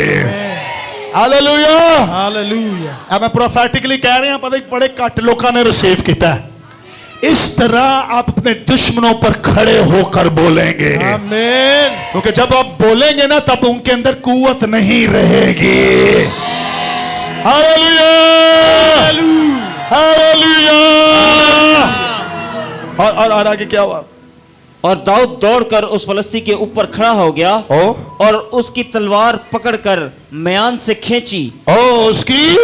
Hallelujah hallelujah. अब मैं प्रोफेटिकली कह रहे हैं, पता ही बड़े घट लोगों ने रिसीव किया है। इस तरह आप अपने दुश्मनों पर खड़े होकर बोलेंगे। आमीन। क्योंकि जब आप बोलेंगे ना, तब उनके अंदर कुव्वत नहीं रहेगी। Hallelujah hallelujah. और आगे क्या हुआ? और दाऊद दौड़कर उस फलस्ती के ऊपर खड़ा हो गया और उसकी तलवार पकड़कर म्यान से खींची। उसकी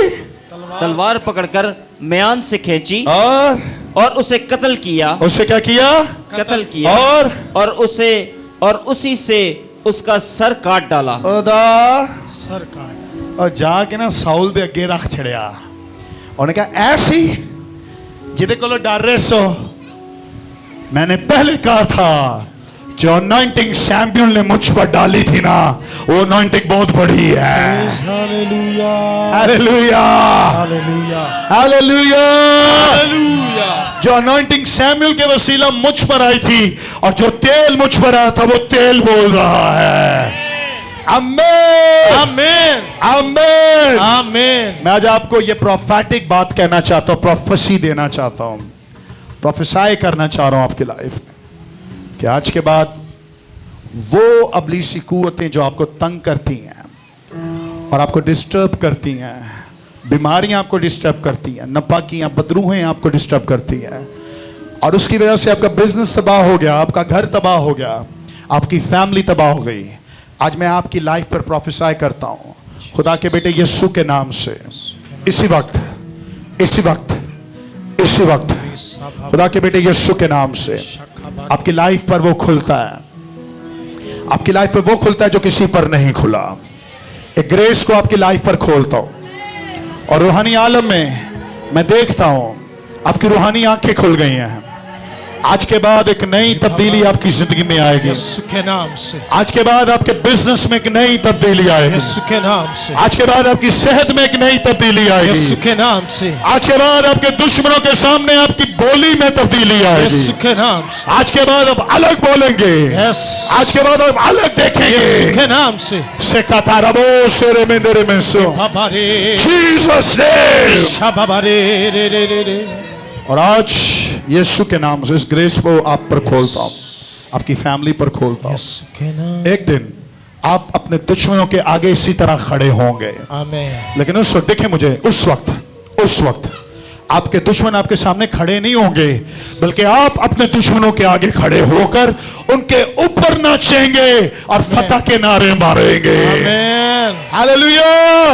तलवार पकड़कर म्यान से खींची और उसे कत्ल किया। उसे क्या किया? कत्ल किया। और उसी से उसका सर काट डाला। सरकार और जाके ना साउल दे अगे रख छड़िया। उन्हें कहा ऐसी जिदे को डर रहे सो, मैंने पहले कहा था जो अनॉइंटिंग सैमुएल ने मुझ पर डाली थी ना, वो अनॉइंटिंग बहुत बड़ी है। हालेलुया हालेलुया हालेलुया हालेलुया। हालेलुया। जो अनॉइंटिंग सैमुएल के वसीला मुझ पर आई थी और जो तेल मुझ पर आया था, वो तेल बोल रहा है। आमीन आमीन आमीन आमीन। मैं आज आपको ये प्रोफेटिक बात कहना चाहता हूं, प्रोफेसी देना चाहता हूं, प्रोफेसाई करना चाह रहा हूं आपकी लाइफ में कि आज के बाद वो अबलीसी कुव्वतें जो आपको तंग करती हैं और आपको डिस्टर्ब करती हैं, बीमारियां आपको डिस्टर्ब करती हैं, नपाकियां बदरूहें आपको डिस्टर्ब करती हैं, और उसकी वजह से आपका बिजनेस तबाह हो गया, आपका घर तबाह हो गया, आपकी फैमिली तबाह हो गई। आज मैं आपकी लाइफ पर प्रोफेसाई करता हूं खुदा के बेटे यीशु के नाम से। इसी वक्त खुदा के बेटे यीशु के नाम से आपकी लाइफ पर वो खुलता है। आपकी लाइफ पर वो खुलता है जो किसी पर नहीं खुला। एक ग्रेस को आपकी लाइफ पर खोलता हूं और रूहानी आलम में मैं देखता हूं आपकी रूहानी आंखें खुल गई हैं। आज के बाद एक नई तब्दीली आपकी जिंदगी में आएगी। यीशु के नाम से। आज के बाद आपके बिजनेस में एक नई तब्दीली आएगी। यीशु के नाम से। आज के बाद आपकी सेहत में एक नई तब्दीली आएगी। यीशु के नाम से। आज के बाद आपके दुश्मनों के सामने आपकी बोली में तब्दीली आएगी। यीशु के नाम से। आज के बाद आप अलग बोलेंगे। यस। आज के बाद आप अलग देखेंगे। यीशु के नाम से। Jesus name. शाबाबारे रे रे रे रे। और आज यीशु के नाम से इस ग्रेस को आप पर खोलता हूं, आपकी फैमिली पर खोलता हूं। यीशु के नाम। एक दिन आप अपने दुश्मनों के आगे इसी तरह खड़े होंगे। आमीन। लेकिन उस वक्त देखे मुझे, उस वक्त आपके दुश्मन आपके सामने खड़े नहीं होंगे, बल्कि आप अपने दुश्मनों के आगे खड़े होकर उनके ऊपर नाचेंगे और फतह के नारे मारेंगे। Amen. Hallelujah,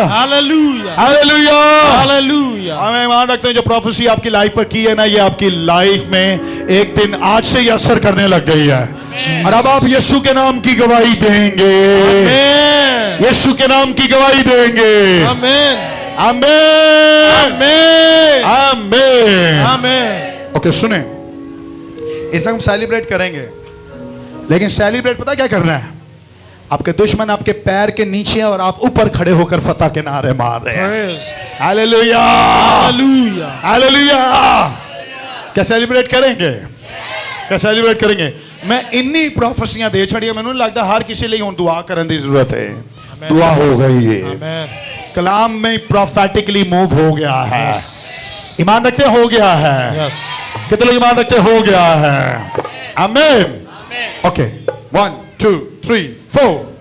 Hallelujah. Hallelujah, Hallelujah. हमें मान रखते हैं जो प्रोफेसी आपकी लाइफ पर की है ना, ये आपकी लाइफ में एक दिन आज से ही असर करने लग गई है। और अब आप यीशु के नाम की गवाही देंगे, Amen. यीशु के नाम की गवाही देंगे। Amen. आमीन, Amen. आमीन। Amen. ओके सुने, इसे हम सेलिब्रेट करेंगे, लेकिन सेलिब्रेट पता क्या करना है? आपके दुश्मन आपके पैर के नीचे हैं और आप ऊपर खड़े होकर फतह के नारे मार रहे हैं। Praise. Hallelujah, Hallelujah. हालेलुया। क्या सेलिब्रेट करेंगे? क्या सेलिब्रेट करेंगे? मैं इन्नी प्रोफेसियां दे छड़िया, मैंने लगता हर किसी लिए हुण दुआ करने की जरूरत है। दुआ हो गई है, Amen. कलाम में प्रोफेटिकली मूव हो गया है। ईमान रखते हो गया है। Yes. कितने लोग ईमान रखते हो गया है? आमीन। ओके, 1 2 3 4।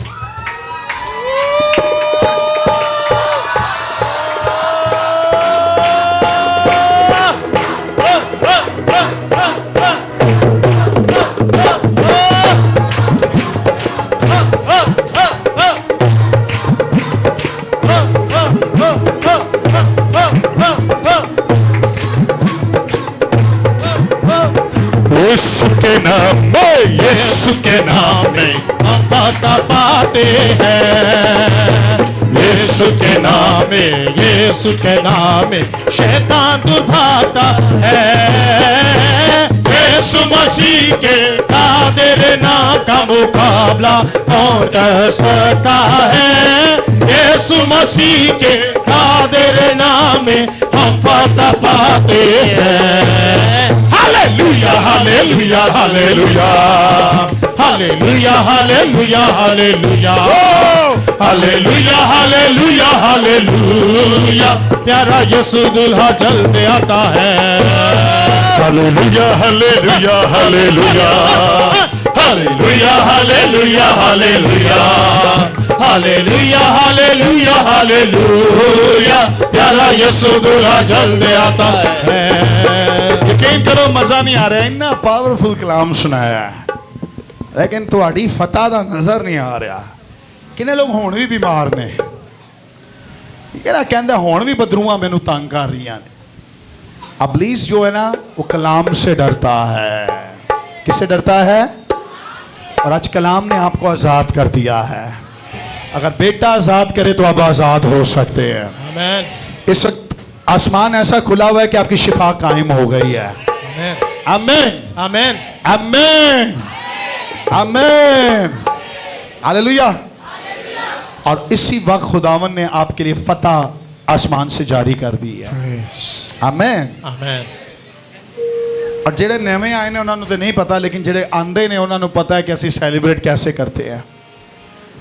यीशु के नाम में, यीशु के नाम में हम फतह पाते हैं। यीशु के नाम में, यीशु के नाम में शैतान दूर भागता है। यीशु मसीह के कादिर नाम का मुकाबला कौन कर सकता है? यीशु मसीह के कादिर नाम में हम फतह पाते हैं। हालेलुया, हालेलुया, हालेलुया, हालेलुया, हालेलुया, हालेलुया, हालेलुया, हालेलुया, हालेलुया। प्यारा यीशु दुल्हा जल्द आता है। हालेलुया, हालेलुया, हालेलुया, हालेलुया, हालेलुया, हालेलुया, हालेलुया, हालेलुया, हालेलुया। प्यारा यीशु दुल्हा जल्द आता है। यकीन करो मजा नहीं आ रहा, इतना पावरफुल कलाम सुनाया है, लेकिन तुम्हारी फतह दा नजर नहीं आ रहा। किन्ने लोग हुण भी बीमार ने, किहड़ा कहंदा हुण भी बदरूआं मैनू तंग कर रही ने। अबलीस जो है ना, वो कलाम से डरता है। किससे डरता है? और आज कलाम ने आपको आजाद कर दिया है। अगर बेटा आजाद करे तो आप आजाद हो सकते हैं। आमीन। इस वक्त आसमान ऐसा खुला हुआ है कि आपकी शिफा कायम हो गई है। आमीन, आमीन, आमीन, आमीन, हालेलुया। और इसी वक्त खुदावन ने आपके लिए फतह आसमान से जारी कर दी है। आमीन, आमीन। और जेड़े नवे आए ने उन्होंने तो नहीं पता, लेकिन जेड़े आंदे ने उन्होंने पता है कि असं सैलीब्रेट कैसे करते हैं।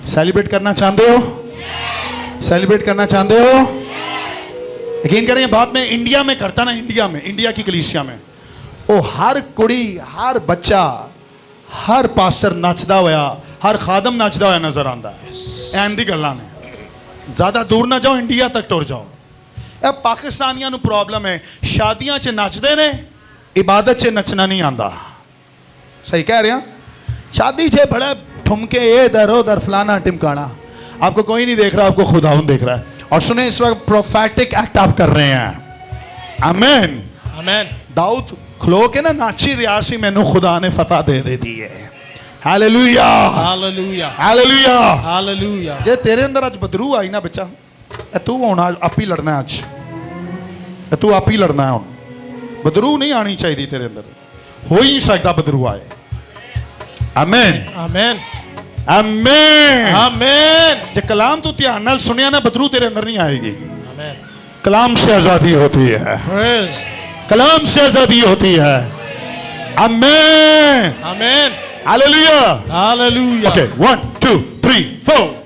सैलीब्रेट करना चाहते हो? सैलीब्रेट करना चाहते हो? यकीन करें, बात में इंडिया में करता ना, इंडिया में, इंडिया की कलीसिया में वो हर कुड़ी, हर बच्चा, हर पास्टर नचदा होया, हर खादम नचदा होया नजर आता है। एन दी गल्लां ने, ज़्यादा दूर ना जाओ, इंडिया तक टुर जाओ। अब पाकिस्तानियों को प्रॉब्लम है, शादियां च नचदे ने, इबादत च नचना नहीं आता। सही कह रहे हैं? शादी च बड़ा ठुमके इधर उधर फलाना टिमकाना, आपको कोई नहीं देख रहा, आपको खुदावन देख रहा है। और सुने, इस वक्त प्रोफेटिक एक्ट आप कर रहे हैं। आमीन, आमीन। दाऊद खलो के ना नाची रियासी, मैनू खुदा ने फतह दे दी है। हालेलुया, हालेलुया, हालेलुया, हालेलुया। जे तेरे अंदर आज बदरू आई ना बच्चा, तू होना आप ही लड़ना है। आज तू आप ही लड़ना है। हुण बदरू नहीं आनी चाहिए तेरे अंदर, हो ही नहीं सकता बदरू आए। आमीन, आमीन, आमीन, आमीन। जे कलाम तू ध्यान नाल सुनिया ना, बदरू तेरे अंदर नहीं आएगी। आमीन। कलाम से आजादी होती है, प्रेज। कलाम से आजादी होती है। आमीन, आमीन। Hallelujah, hallelujah. ओके, 1 2 3 4।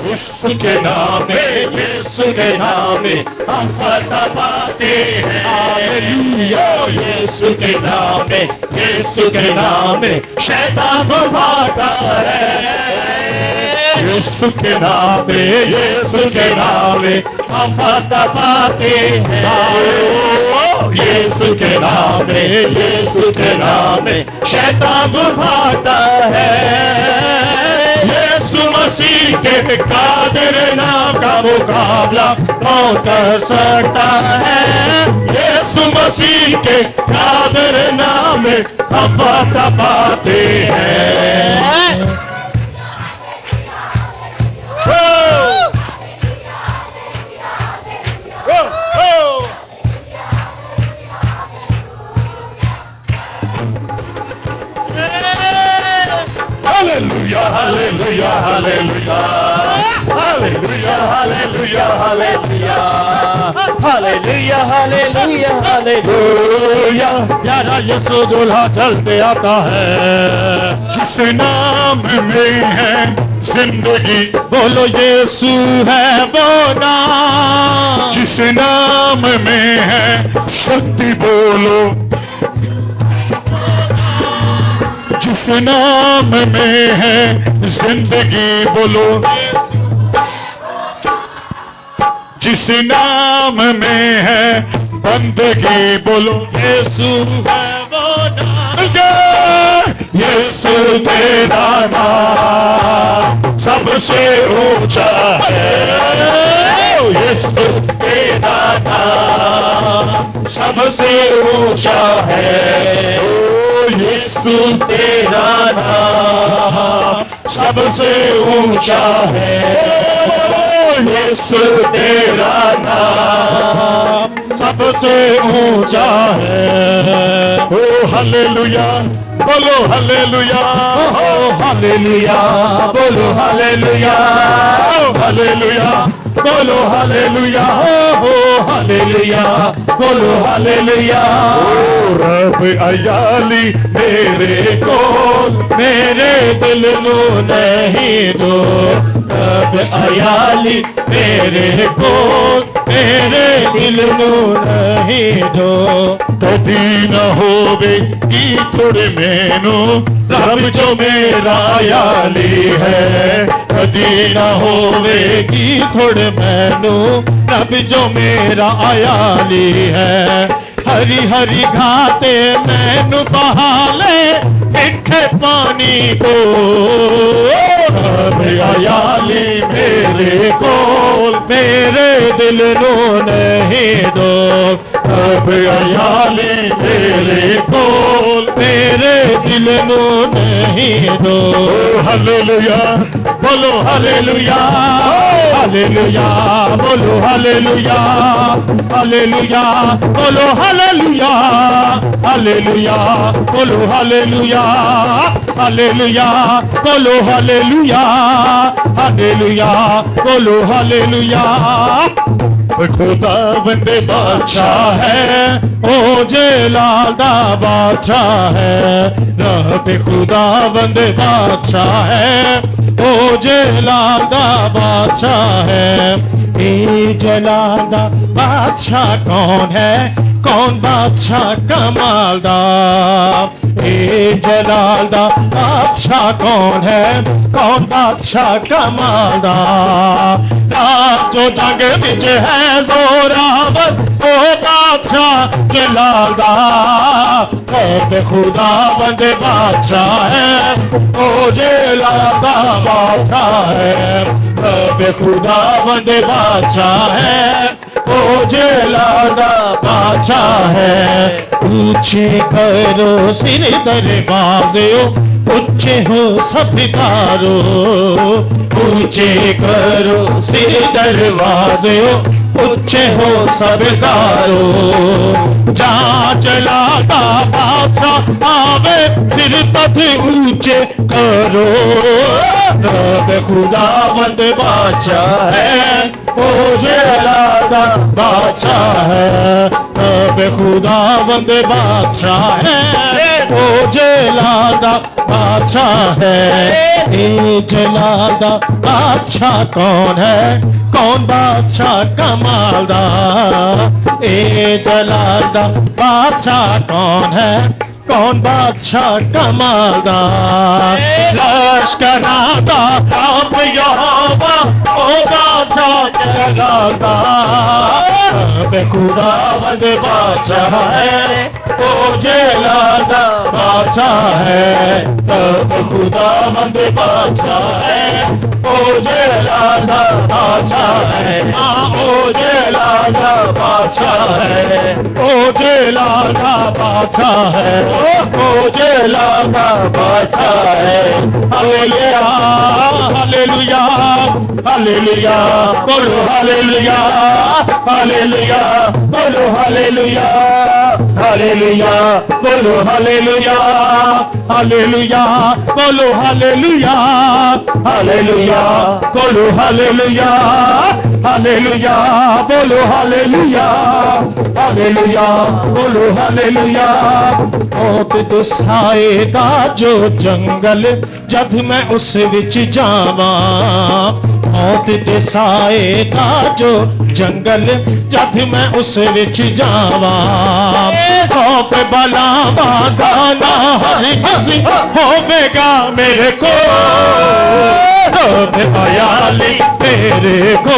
यीशु के नाम में, यीशु के नाम में हम फतह पाते हैं। हालेलुया। यीशु के नाम में, यीशु के नाम में शैतान भागता है। यीशु के नाम में, यीशु के नाम में हम फतह पाते हैं। यीशु के नाम में, यीशु के नाम में शैतान भागता है। यीशु मसीह के कादिर नाम का मुकाबला कौन कर सकता है? यीशु मसीह के कादिर नाम में हम फतह पाते हैं। Hallelujah, hallelujah, hallelujah, hallelujah, hallelujah, hallelujah, hallelujah, hallelujah, hallelujah। प्यारा यीशु दूल्हा चलते आता है, जिस नाम में है जिंदगी, बोलो यीशु है वो नाम। जिस नाम में है शक्ति, बोलो जिस नाम में है जिंदगी, बोलो जिस नाम में है बंदगी, बोलो यीशु है वो नाम। यीशु तेरा नाम सबसे ऊंचा है। यीशु तेरा नाम सबसे ऊंचा है। यीशु तेरा नाम सबसे ऊंचा है। यीशु तेरा नाम सबसे ऊंचा है। ओ हालेलुया, बोलो हालेलुया, ओ हालेलुया, बोलो हालेलुया, हालेलुया, बोलो हालेलुया, हो हालेलुया, बोलो हालेलुया। ओ रब अयाली मेरे को मेरे दिल नू नहीं दो। रब अयाली मेरे को मेरे दिल नू नहीं दो। कभी न होवे की थोड़े मैनू रब जो मेरा अयाली है। कभी न होवे की थोड़े मैनू रब जो मेरा अयाली है। हरी हरी घाटे मैनू बहाले मिठे पानी को। रब अयाली मेरे कोल मेरे दिल नू नहीं दो। रब अयाली मेरे कोल मेरे दिल नू नहीं दो। हालेलुया, बोलो हालेलुया, हालेलुया, बोलो हालेलुया, हालेलुया, बोलो हालेलुया, हालेलुया, बोलो हालेलुया, हालेलुया, बोलो हालेलुया, हालेलुया, बोलो हालेलुया। खुदा बंदे बादशाह है, ओ जलाल दा बादशाह है। रब खुदा बंदे बादशाह है, ओ जलाल दा बादशाह है। ए जलाल दा बादशाह कौन है? कौन बादशाह कमालदार? ए जलाल दा बादशाह कौन है? कौन बादशाह कमालदार? रात जो जंग विच है जोरावर, ओ बादशाह जलाल दा। रब खुदा बंदे बादशाह है, ओ जलाल दा बादशाह है। रब खुदा बंदे बादशाह है, ओ जलाल दा बादशाह है। ऊंचे करो सिर दरवाजे, ऊंचे हो सब तारो। ऊंचे करो सिर दरवाजे, ऊंचे हो सब तारो। जहाँ चलाता बादशाह आवे सिर तथ ऊंचे करो। रब खुदा बंद बादशाह है, ओ जलादा बादशाह है। रब खुदा बंद बादशाह है, ओ जलादा बादशाह है। ए जलादा बादशाह कौन है? कौन बादशाह कमालदार? ए जलादा बादशाह कौन है? कौन बादशाह कमालदार, लश्करां दा रब यहोवा ओ बादशाह जलालदार। रब खुदावंद बादशाह है, ओ जलालदा बादशाह है। रब खुदावंद बादशाह है, ओ जलालदा बादशाह है। ओ जलालदा बादशाह है, ओ जलालदा बादशाह है, ओ जलालदा बादशाह है। हालेलुया हालेलुया हालेलुया, बोलो हालेलुया हालेलुया, बोलो हालेलुया हालेलुया, बोलो हालेलुया हालेलुया, बोलो हालेलुया हालेलुया, बोलो हालेलुया हालेलुया, बोलो हालेलुया हालेलुया, बोलो हालेलुया। मौत दसाएगा जो जंगल जद मैं उस विच जावां, मौत दसाएगा जो जंगल जद मैं उस विच जावां। खौफ बलावां दा ना हरगिज़ होवेगा मेरे को, रब आयाली मेरे को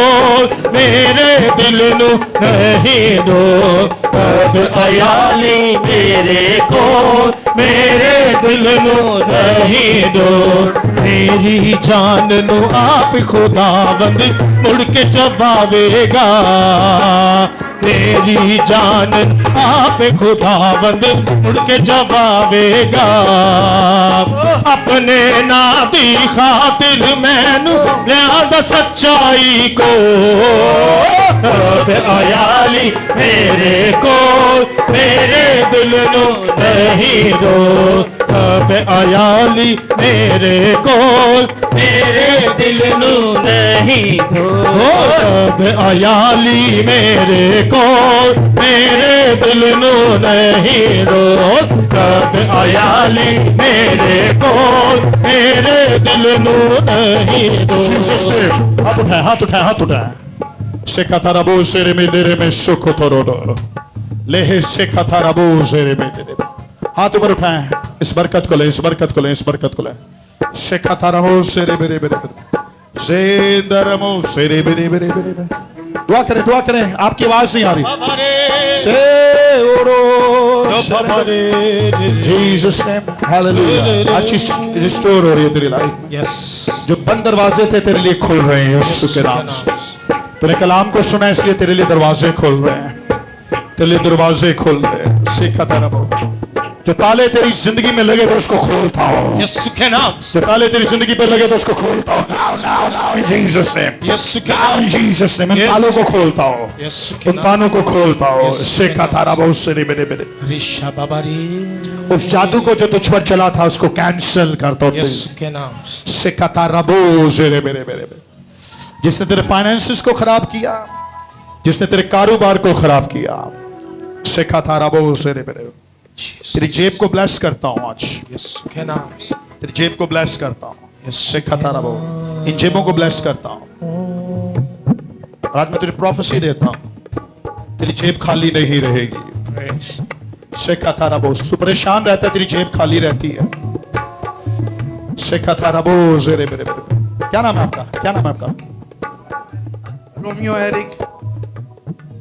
मेरे दिल नू नहीं दो। रब आयाली मेरे को मेरे दिल नू नहीं दो। मेरी जान नू आप खुदावंद मुड़ के जवावेगा, मेरी जान आप खुदावंद मुड़ के जवावेगा। अपने ना दी खातिर मैनू लिया सच्चाई को, रब आयाली मेरे को मेरे दिल नू नहीं दो। रब आयाली मेरे को मेरे दिल नू नहीं दो। रब आयाली मेरे को मेरे दिल नू नहीं दो। रब आयाली मेरे को मेरे दिल नू नहीं दो। हाथ उठाए हाथ उठाए हाथ उठाए। Sekatarabu seremedere में सुख तोरो लेहे sekatarabu seremedere। हाथ ऊपर उठाएं, इस बरकत को ले, इस बरकत को ले, इस बरकत को ले। sekatarabu seremedere ज़ेंदरमो seremedere। दुआ करें, आपकी आवाज नहीं आ रही। Jesus name hallelujah. अच्छी रिस्टोर हो रही है तेरी लाइफ। यस, जो बंद दरवाजे थे तेरे लिए खुल रहे हैं यीशु के नाम से। तूने कलाम को सुना इसलिए तेरे लिए दरवाजे खुल रहे हैं, तेरे लिए दरवाजे खुल रहे हैं। सीखा था रबो, जो ताले तेरी जिंदगी में लगे तो उसको खोलता हो यीशु के नाम से। जो ताले तेरी जिंदगी पे लगे तो उसको खोलता हो। जीसस नेम, यीशु के नाम, जीसस नेम। इन तालों को खोलता हो, यीशु के उन तालों को खोलता हो। सीखा था रबो से मेरे रिशा बाबारी। उस जादू को जो तुझ पर चला था उसको कैंसिल कर दो यीशु के नाम से। सीखा था रबो से मेरे। जिसने तेरे फाइनेंसेस को खराब किया, जिसने तेरे कारोबार को खराब किया, सीखा था रबो से मेरे। तेरी जेब को ब्लेस करता हूं आज यीशु के नाम से। तेरी जेब को ब्लेस करता हूं। सीखा था रबो, इन जेबों को ब्लेस करता हूं। आज मैं तेरी प्रोफेसी देता हूं, तेरी जेब खाली नहीं रहेगी। सीखा था रबो, तू परेशान रहता है तेरी जेब खाली रहती है। सीखा था रबो से मेरे। क्या नाम है आपका, क्या नाम है आपका? Romeo Eric.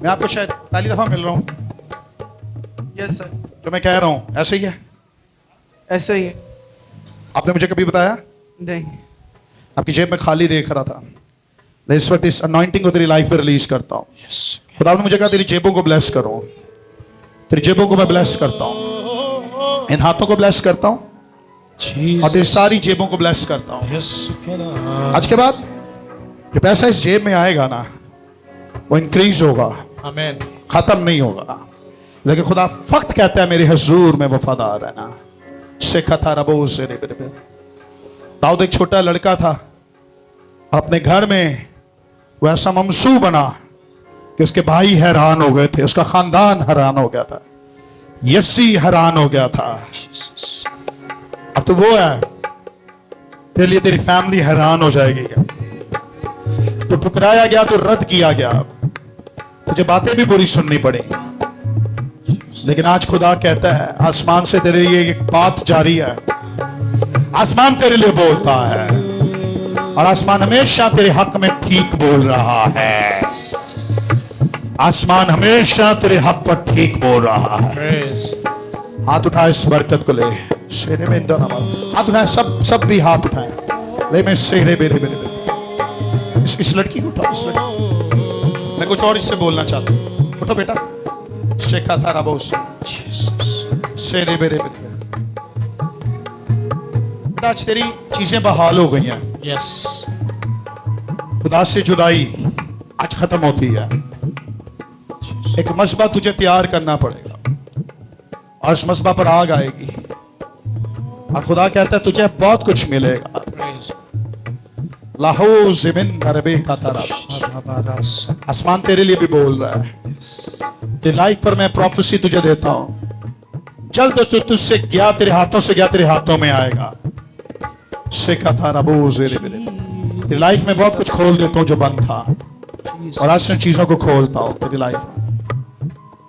मैं आपको शायद पहली दफा मिल रहा हूं। यस सर, जो मैं कह रहा हूं ऐसे ही है? ऐसे ही है। आपने मुझे कभी बताया? नहीं, आपकी जेब में खाली देख रहा था। मैं इस वक्त इस अनॉइंटिंग को तेरी लाइफ पर रिलीज करता हूं। खुदा ने मुझे कहा तेरी जेबों को ब्लेस करो, तेरी जेबों को मैं ब्लेस करता हूं, इन हाथों को ब्लेस करता हूं और तेरी सारी जेबों को ब्लेस करता हूं। यीशु के नाम। आज के बाद जो पैसा इस जेब में आएगा ना, वो इंक्रीज होगा, आमीन। खत्म नहीं होगा। लेकिन खुदा फक्त कहता है मेरे हुजूर में वफादार रहना। सीखा था रबो से। दाऊद एक छोटा लड़का था, अपने घर में वो ऐसा ममसू बना कि उसके भाई हैरान हो गए थे, उसका खानदान हैरान हो गया था, यस्सी हैरान हो गया था। अब तो वो है, तेरे लिए तेरी फैमिली हैरान हो जाएगी। तो ठुकराया गया तो रद्द किया गया, तुझे बातें भी बुरी सुननी पड़ेगी। लेकिन आज खुदा कहता है आसमान से तेरे लिए एक बात जारी है। आसमान तेरे लिए बोलता है और आसमान हमेशा तेरे हक में ठीक बोल रहा है। आसमान हमेशा तेरे हक पर ठीक बोल रहा है। हाथ उठाए इस बरकत को ले। शेरे में इंदो नमाज हाथ उठाए, सब भी हाथ उठाए। ले मैं शेरे बेरे बेरे इस लड़की को उठाओ। इस लड़की मैं कुछ और इससे बोलना चाहता हूँ। उठो बेटा। शेखा था रबो शेरे बेरे बेरे। आज तेरी चीजें बहाल हो गई हैं। यस, खुदा से जुदाई आज खत्म होती है। एक मसबा तुझे तैयार करना पड़ेगा और उस मसबा पर आग आएगी और खुदा कहता है तुझे बहुत कुछ मिलेगा। लाहो ज़मीन नरबे का तरफ आसमान तेरे लिए भी बोल रहा है। तेरी लाइफ पर मैं प्रोफेसी तुझे देता हूं। जल्द तो तुझसे गया तेरे हाथों से गया तेरे हाथों में आएगा। शेखा था रबो ज़ेरे बेरे। तेरी लाइफ में बहुत कुछ खोल देता हूं जो बंद था और आज से चीजों को खोलता हूं तेरी लाइफ में।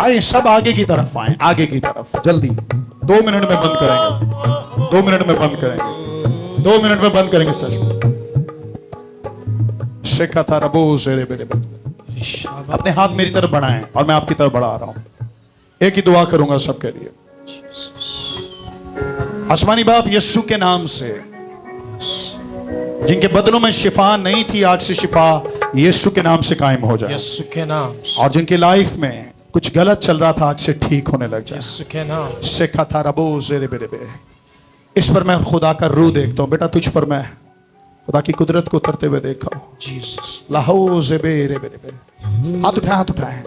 आए सब आगे की तरफ आए, आगे की तरफ जल्दी। 2 मिनट में बंद करेंगे। 2 मिनट में बंद करेंगे। 2 मिनट में बंद करेंगे सच। शेखा था रबो ज़ेरे बेरे। अपने हाथ मेरी तरफ बढ़ाएं और मैं आपकी तरफ बढ़ा रहा हूं। एक ही दुआ करूंगा सबके लिए। आसमानी बाप यीशु के नाम से जिनके बदनों में शिफा नहीं थी आज से शिफा यीशु के नाम से कायम हो जाए। यीशु के नाम से। और जिनकी लाइफ में कुछ गलत चल रहा था आज से ठीक होने लग जाए। यीशु के नाम से। शेखा था रबो ज़ेरे बेरे बे। इस पर मैं खुदा का रूह देखता हूं। बेटा तुझ पर मैं खुदा की कुदरत को उतरते हुए देखा हूं। जीसस। लाहो ज़ेबेरे बेरे बे। हाथ उठाए, हाथ उठाए।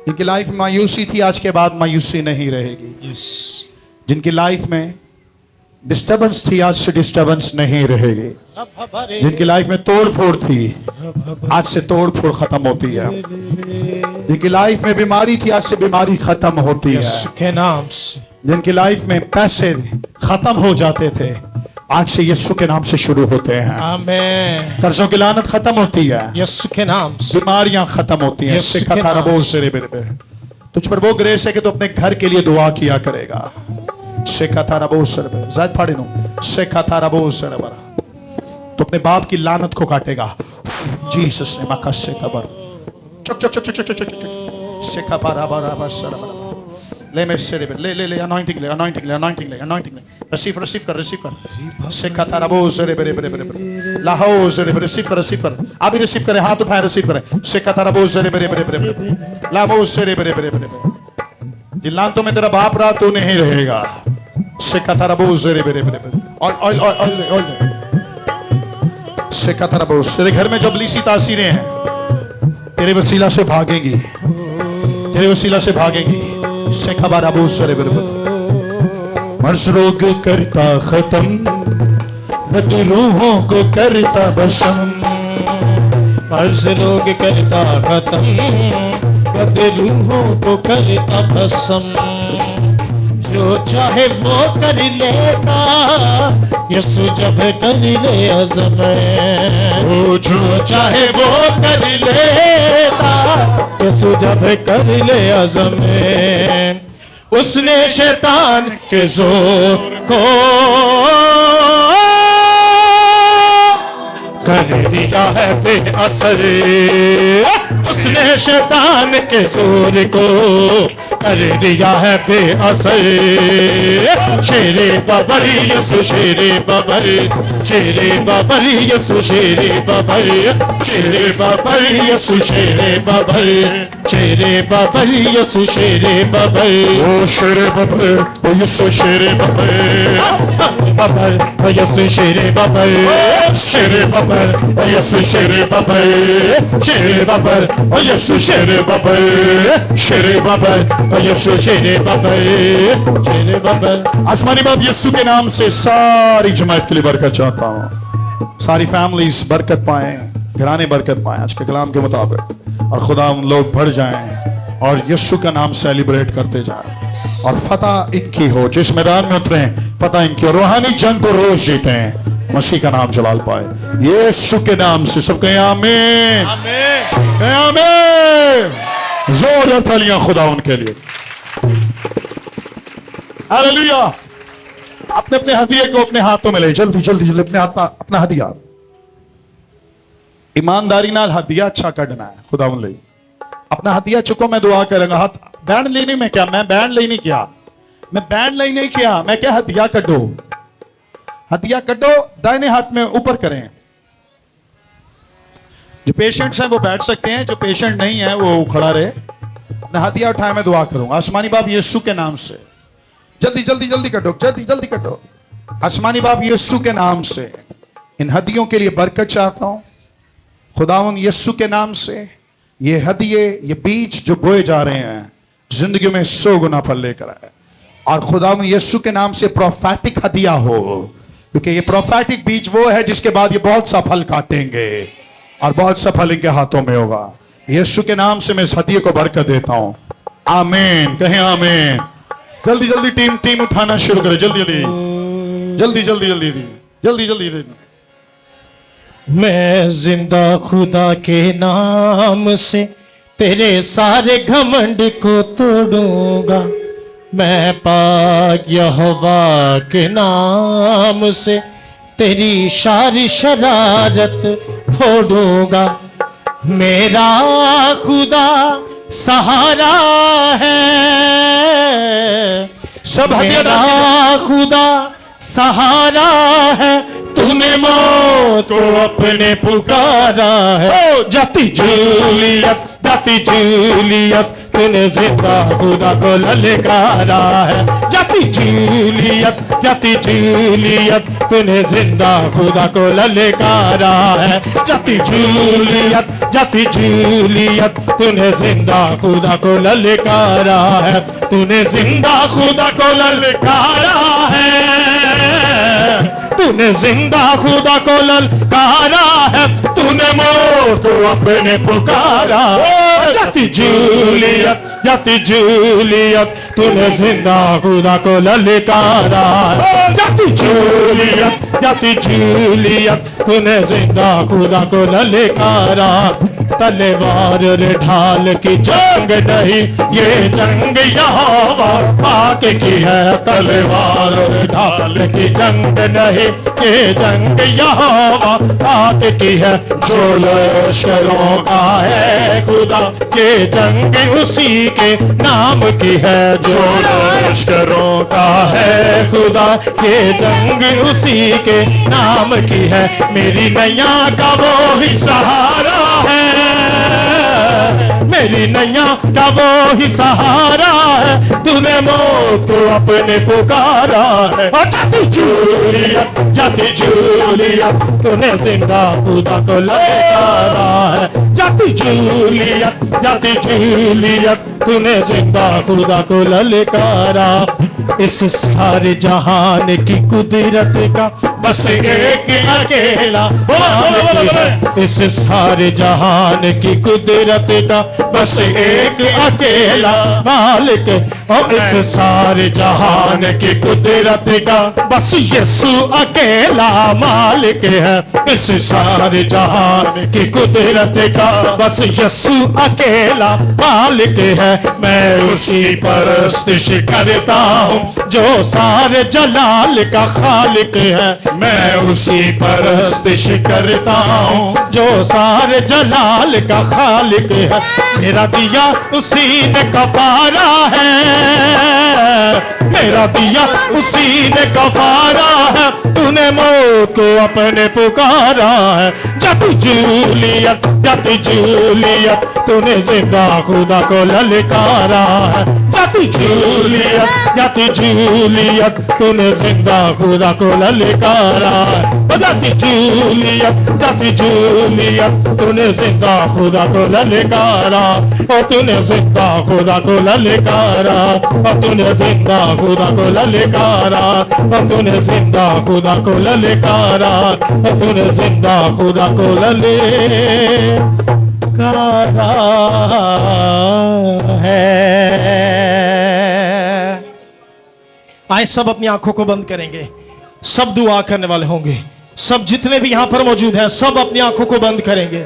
जिनकी लाइफ में मायूसी थी आज के बाद मायूसी नहीं रहेगी। यस। जिनकी लाइफ में डिस्टर्बेंस थी आज से डिस्टर्बेंस नहीं रहेगी। जिनकी लाइफ में तोड़ फोड़ थी आज से तोड़ फोड़ खत्म होती है। जिनकी लाइफ में बीमारी थी आज से बीमारी खत्म होती है। यीशु के नाम से। जिनकी लाइफ में पैसे खत्म हो जाते थे आज से यीशु के नाम से शुरू होते हैं। आमीन। कर्जों की लानत खत्म होती है। यीशु के नाम से। बीमारियां खत्म होती हैं। यीशु शेखा के था नाम रबो ज़ेरे बेरे बे। तुझ पर वो ग्रेस है कि तू अपने घर के लिए दुआ किया करेगा। शेखा था रबो ज़ेरे बे। ज़ायद फाड़ी नो। शेखा था रबो ज़ेरे बे। तो अपने बाप की लानत को काटेगा। जीसस ने मका शेखा बर। चुप चुप चुप चुप चुप चुप चुप। शेखा बारा बारा बारा सरा बारा। ले मैं शेरे बे। ले अनॉइंटिंग ले अनॉइंटिंग ले अनॉइंटिंग ले अनॉइंटिंग ले। रिसीव कर। शेखा था रबो ज़ेरे बेरे बेरे बेरे। लाहो ज़ेरे बेरे। रिसीव कर। आप भी रिसीव करें। हाथ उठाए रिसीव करें। शेखा था रबो ज़ेरे बेरे बेरे बेरे। लाहो ज़ेरे बेरे बेरे बेरे। जिन लानतों में तेरा बाप रहा तू नहीं रहेगा। शेखा था रबो ज़ेरे बेरे बेरे। ऑयल शेखा था रबो। तेरे घर में जो इब्लीसी तासीरें हैं तेरे वसीला से भागेंगी। तेरे वसीला से भागेंगी। शेखा बा रबो ज़ेरे बेरे बेरे। मर्ज रोग करता खत्म बद रूहों को करता बसम। मर्ज रोग करता खत्म बद रूहों को करता भस्म। जो चाहे वो कर लेता यीशु जब कर ले अज़म। वो जो चाहे वो कर लेता यीशु जब कर ले अज़म। उसने शैतान के जोर को कर दिया है बेअसर। उसने शैतान के जोर को कर दिया है बेअसर। शेरे बबर यीशु शेरे बबर। शेरे बबर यीशु शेरे बबर। शेरे बबर यीशु शेरे बबर। शेरे बबर यीशु शेरे बबर। ओ शेरे बबर ओ यीशु शेरे बबर। बबर यीशु शेरे बबर। शेरे बबर यीशु शेरे बबर। शेरे बबर यीशु शेरे बबर। शेरे बबर यीशु शेरे बबर। शेरे बबर। आसमानी बाप यीशु के नाम से सारी जमात के लिए बरकत चाहता हूँ। सारी फैमिलीज बरकत पाएं, घराने बरकत पाएं आज के कलाम के मुताबिक। और खुदा उन लोग बढ़ जाएं और यीशु का नाम सेलिब्रेट करते जाएं। और फतह इनकी हो। जिस मैदान में उतरे फतह इनकी। और रूहानी जंग को रोज जीते हैं। मसीह का नाम जलाल पाए यीशु के नाम से। सब कहें आमीन। आमीन। आमीन। जोरदार तालियां खुदा उनके लिए। हालेलुया। अपने अपने हदिये को अपने हाथों में ले, जल्दी जल्दी जल्दी अपने हाथ अपना हदिया ईमानदारी नाल हदिया अच्छा कढ़ना है खुदा ਲਈ। अपना हदिया चुको, मैं दुआ करूंगा। हाथ बैंड लेने में क्या, मैं बैंड ले नहीं किया, मैं बैंड ले नहीं किया, मैं क्या हदिया कड्डो, हदिया कड्डो, दाहिने हाथ में ऊपर करें। जो पेशेंट्स हैं वो बैठ सकते हैं, जो पेशेंट नहीं है वो खड़ा रहे। अपना हदिया उठाए, मैं दुआ करूंगा। आसमानी बाप यीशु के नाम से जल्दी जल्दी जल्दी कटो, जल्दी जल्दी कटो। आसमानी बाप यीशु के नाम से इन हदियों के लिए बरकत चाहता हूं खुदावन यीशु के नाम से। ये हदिये, ये बीज जो बोए जा रहे हैं जिंदगी में 100 गुना फल लेकर आए। और खुदावन यीशु के नाम से प्रोफेटिक हदिया हो, क्योंकि ये प्रोफेटिक बीज वो है जिसके बाद ये बहुत सा फल काटेंगे और बहुत सा फल इनके हाथों में होगा। यीशु के नाम से मैं इस हदिये को बरकत देता हूं। आमीन, कहें आमीन। जल्दी जल्दी टीम उठाना शुरू करें, जल्दी जल्दी जल्दी जल्दी जल्दी जल्दी जल्दी जल्दी। मैं जिंदा खुदा के नाम से तेरे सारे घमंड को तोड़ूंगा। मैं पाक यहोवा के नाम से तेरी सारी शरारत फोड़ूंगा। मेरा खुदा सहारा है, सब मेरा खुदा सहारा है। तूने मौत को अपने पुकारा है। जाती जूलियत जाती जूलियत, तूने जिंदा खुदा को ललकारा है। जाती जूलियत जाती जूलियत, तूने जिंदा खुदा को ललकारा है। जाती जूलियत जाती जूलियत, तूने जिंदा खुदा को ललकारा है। तूने जिंदा खुदा को ललकारा है, तूने जिंदा खुदा को ललकारा है। तूने मौत को अपने पुकारा। जाती जूलियत जाती जूलियत, तूने जिंदा खुदा को ललकारा है। जाती जूलियत जाती जूलियत, तूने जिंदा खुदा को ललकारा। तलवार और ढाल की जंग नहीं, ये जंग यहोवा पाक की है। तलवार और ढाल की जंग नहीं, ये जंग यहोवा पाक की है। जो लश्करों का है खुदा, ये जंग उसी के नाम की है। जो लश्करों का है खुदा, ये जंग उसी के नाम की है। मेरी नैया का वो ही सहारा है, मेरी नैया का वो ही सहारा है। तूने मौत को अपने पुकारा है। जाती जूलियत जाती जूलियत, तूने जिंदा खुदा को ललकारा है। जाती जूलियत जाती जूलियत, तूने जिंदा खुदा को ललकारा। इस सारे जहान की कुदरत का बस एक अकेला मालिक है। इस सारे जहान की कुदरत का बस एक अकेला मालिक है। और इस सारे जहान की कुदरत का बस यीशु अकेला मालिक है। इस सारे जहान की कुदरत का बस यीशु अकेला मालिक है। मैं उसी परस्तिश करता हूँ जो सारे जलाल का खालिक है। मैं उसी परस्तिश करता हूँ जो सारे जलाल का खालिक है। मेरा दिया उसी ने कफारा है, मेरा दिया उसी ने कफारा है। तूने मौत को अपने पुकारा है। जाती जूलियत जाती जूलियत, तूने जिंदा खुदा को ललकारा है। जाती जूलियत जाती जूलियत, तूने जिंदा खुदा को ललकारा है। जाती जूलियत जाती जूलियत, तूने जिंदा खुदा को ललकारा। और तूने जिंदा खुदा को ललकारा, और तूने जिंदा खुदा को ललकारा। और तूने जिंदा खुदा को ललकारा, और तूने जिंदा खुदा को ललकारा है। आए सब अपनी आंखों को बंद करेंगे, सब दुआ करने वाले होंगे। सब जितने भी यहां पर मौजूद हैं सब अपनी आंखों को बंद करेंगे।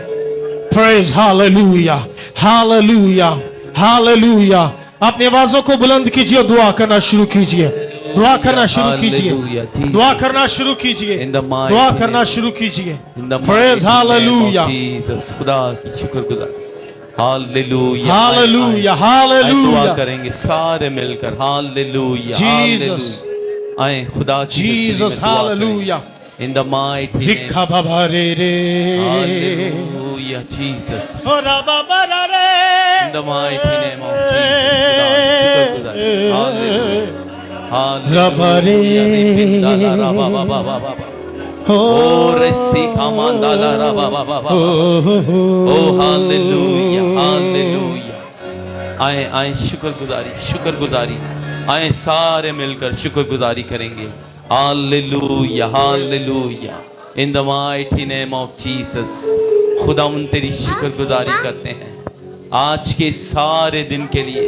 प्रेज हालेलुया हालेलुया हालेलुया। अपनी आवाजों को बुलंद कीजिए, दुआ करना शुरू कीजिए। दुआ करना शुरू कीजिए, Hallelujah, Jesus. दुआ करना शुरू कीजिए, In the mighty दुआ name. करना शुरू कीजिए। In the Praise mighty name hallelujah, of Jesus. खुदा की शुक्रगुजार। Hallelujah. hallelujah, आए दुआ hallelujah, करेंगे सारे मिलकर। Hallelujah. Jesus. Hallelujah. आए खुदा की Jesus, हज़ूरी में दुआ hallelujah। करेंगे। In the mighty name. रिक्खा बाबा रे रे, Hallelujah, Jesus. ओरा बाबा रा रे, In the mighty name of Jesus. खुदा शुक्रगुजार। Hallelujah. रबा रे, Hallelujah. रिपिंदा ला रा बा बा बा बा बा बा। ओ Oh, resika mandala ra ba ba ba ba. Oh, hallelujah, hallelujah. आए शुक्रगुजारी आए सारे मिलकर शुक्रगुजारी करेंगे। Hallelujah, hallelujah. In the mighty name of Jesus. खुदावन तेरी शुक्रगुजारी करते हैं आज के सारे दिन के लिए,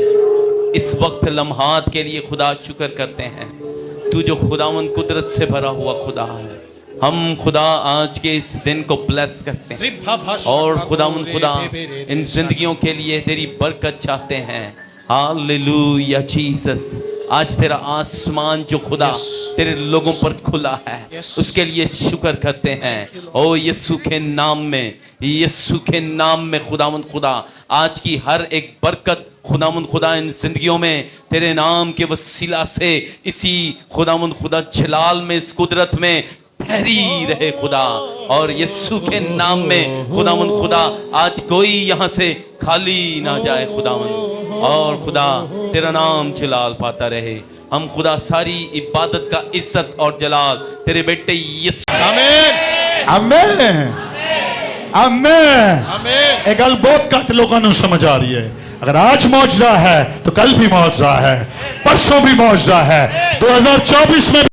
इस वक्त लम्हात के लिए खुदा शुक्र करते हैं। तू जो खुदावन कुदरत से भरा हुआ खुदा है, हम खुदा आज के इस दिन को ब्लेस करते हैं और खुदा इन जिंदगियों के लिए तेरी बरकत चाहते हैं। Hallelujah Jesus. आज तेरा आसमान जो खुदा तेरे लोगों पर खुला है उसके लिए शुक्र करते हैं। ओ यीशु के नाम में खुदा आज की हर एक बरकत खुदा इन जिंदगियों में तेरे नाम के वसीला से इसी खुदा जलाल में, इस कुदरत में ठहरी रहे खुदा। और यीशु के नाम में खुदा आज कोई यहाँ से खाली ना जाए खुदावन, और खुदा तेरा नाम जलाल पाता रहे। हम खुदा सारी इबादत का इज्जत और जलाल तेरे बेटे यीशु। आमीन, आमेन, आमेन। एक गल बहुत घट लोगों को समझ आ रही है, अगर आज मौजूदा है तो कल भी मौजूदा है, परसों भी मौजूदा है, 2024 में